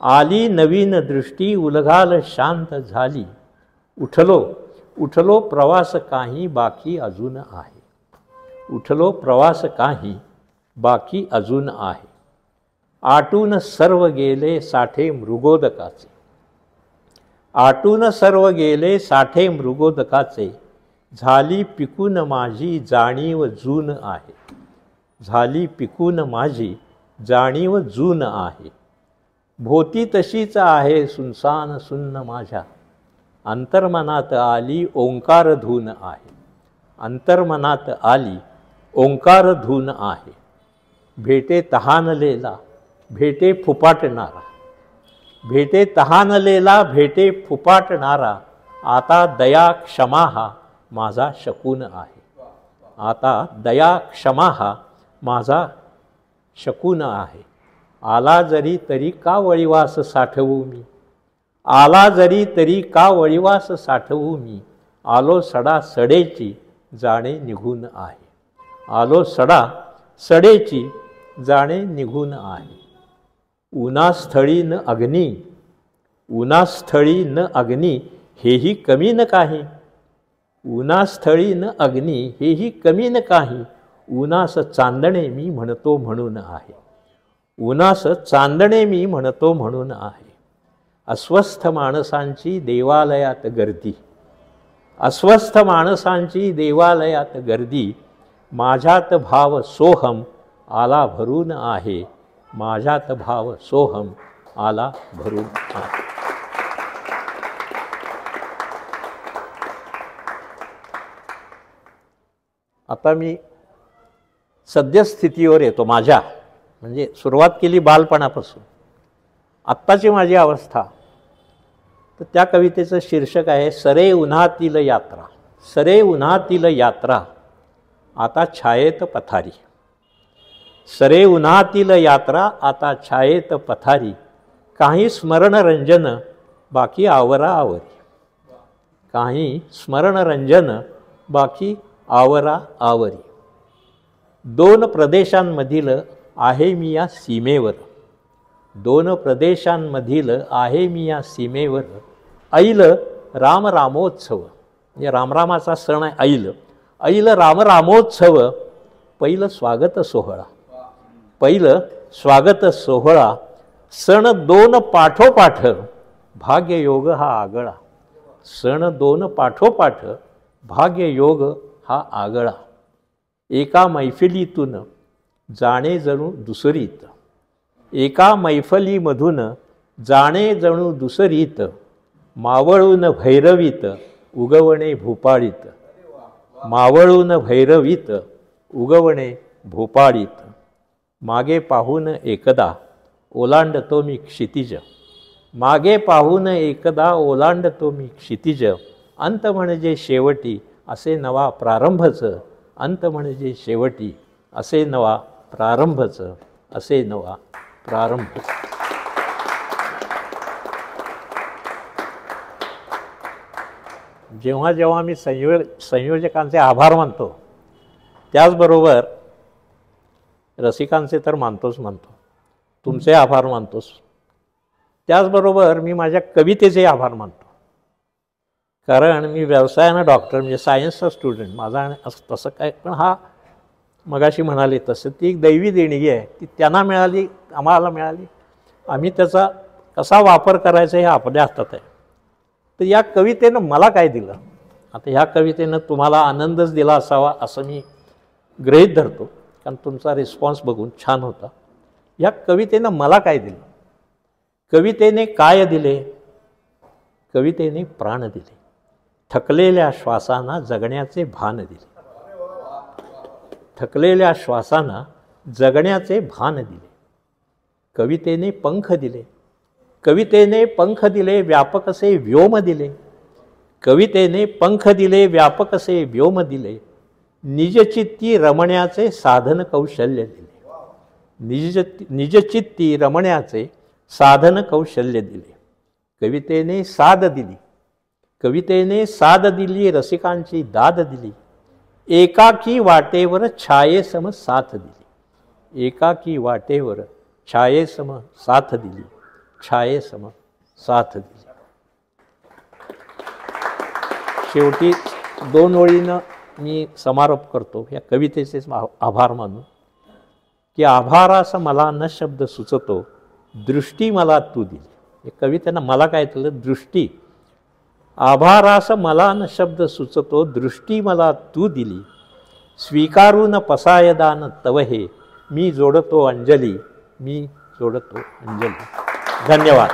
आली नवीन दृष्टी उलघाल शांत झाली. उठलो उठलो प्रवास काही बाकी अजून आहे, उठलो प्रवास काही बाकी अजून आहे. आटून सर्व गेले साठे मृगोदकाचे, आटून सर्व गेले साठे मृगोदकाचे. झाली पिकून माझी जाणीव जून आहे, झाली पिकून माझी जाणीव जून आहे. भोती तशीच आहे सुनसान सुन्न माझ्या, अंतर्मनात आली ओंकार धून आहे, अंतर्मनात आली ओंकार धून आहे. भेटे तहानलेला भेटे फुपाटणारा, भेटे तहानलेला भेटे फुपाटणारा. आता दया क्षमा हा माझा शकून आहे, आता दया क्षमा हा माझा शकून आहे. आला जरी तरी का वळीवास साठवू मी, आला जरी तरी का वळीवास साठवू मी. आलो सडा सडेची जाणे निघून आहे, आलो सडा सडेची जाणे निघून आहे. उन्हास्थळी न अग्नी, उन्हास्थळी न अग्नी हेही कमी न काही, उन्हास्थळी न अग्नी हेही कमी न काही. उन्हास चांदणे मी म्हणतो म्हणून आहे, उन्हास चांदणे मी म्हणतो म्हणून आहे. अस्वस्थ माणसांची देवालयात गर्दी, अस्वस्थ माणसांची देवालयात गर्दी. माझ्यात भाव सोहम आला भरून आहे, माझ्यात भाव सोहम आला भरून आहे. आता मी सद्यस्थितीवर येतो. माझ्या म्हणजे सुरुवात केली बालपणापासून आत्ताची माझी अवस्था. तर त्या कवितेचं शीर्षक आहे सरे उन्हातील यात्रा, सरे उन्हातील यात्रा आता छायेत पथारी. सरे उन्हातील यात्रा आता छायेत पथारी. काही स्मरणरंजन बाकी आवरा आवरी, काही स्मरणरंजन बाकी आवरा आवरी. दोन प्रदेशांमधील आहे मी या सीमेवर, दोन प्रदेशांमधील आहे मी या सीमेवर. ऐल रामरामोत्सव म्हणजे रामरामाचा सण आहे ऐल. ऐल रामरामोत्सव पहिलं स्वागत सोहळा, पहिलं स्वागत सोहळा. सण दोन पाठोपाठ भाग्ययोग हा आगळा, सण दोन पाठोपाठ भाग्ययोग हा आगळा. एका मैफिलीतून जाणे जणू दुसरीत, एका मैफलीमधून जाणे जणू दुसरीत. मावळून भैरवीत उगवणे भूपाळीत, मावळून भैरवीत उगवणे भूपाळीत. मागे पाहून एकदा ओलांडतो मी क्षितिज, मागे पाहून एकदा ओलांडतो मी क्षितिज. अंत म्हणजे शेवटी असे नवा प्रारंभच, अंत म्हणजे शेवटी असे नवा प्रारंभच, असे नवा प्रारंभ. जेव्हा जेव्हा मी संयोजकांचे आभार मानतो, त्याचबरोबर रसिकांचे तर मानतोच मानतो, तुमचे आभार मानतोच, त्याचबरोबर मी माझ्या कवितेचे आभार मानतो. कारण मी व्यवसायानं डॉक्टर म्हणजे सायन्सचा स्टुडंट माझा, असं तसं काय, पण हा मगाशी म्हणाले तसं ती एक दैवी देणगी आहे, ती त्यांना मिळाली, आम्हाला मिळाली, आम्ही त्याचा कसा वापर करायचा हे आपल्या हातात आहे. तर या कवितेनं मला काय दिलं, आता ह्या कवितेनं तुम्हाला आनंदच दिला असावा असं मी गृहीत धरतो, कारण तुमचा रिस्पॉन्स बघून छान होता. या कवितेनं मला काय दिलं, कवितेने काय दिले, कवितेने प्राण दिले, थकलेल्या श्वासांना जगण्याचे भान दिले, थकलेल्या श्वासांना जगण्याचे भान दिले, कवितेने पंख दिले, कवितेने पंख दिले, व्यापक असे व्योम दिले, कवितेने पंख दिले, व्यापक असे व्योम दिले, निजचित्ती रमण्याचे साधन कौशल्य दिले, निजचित्ती रमण्याचे साधन कौशल्य दिले, कवितेने साध दिली, कवितेने साध दिली, रसिकांची दाद दिली, एकाकी वाटेवर छायेसम साथ दिली, एकाकी वाटेवर छायेसम साथ दिली, छायेसम साथ दिली. शेवटी 2 ओळीनं मी समारोप करतो या कवितेचेच आभार मानून, की आभारास मला न शब्द सुचतो, दृष्टी मला तू दिली. या कवितेनं मला काय केलं, दृष्टी, आभारास मला न शब्द सुचतो, दृष्टी मला तू दिली, स्वीकारून पसायदान तव हे, मी जोडतो अंजली, मी जोडतो अंजली. धन्यवाद.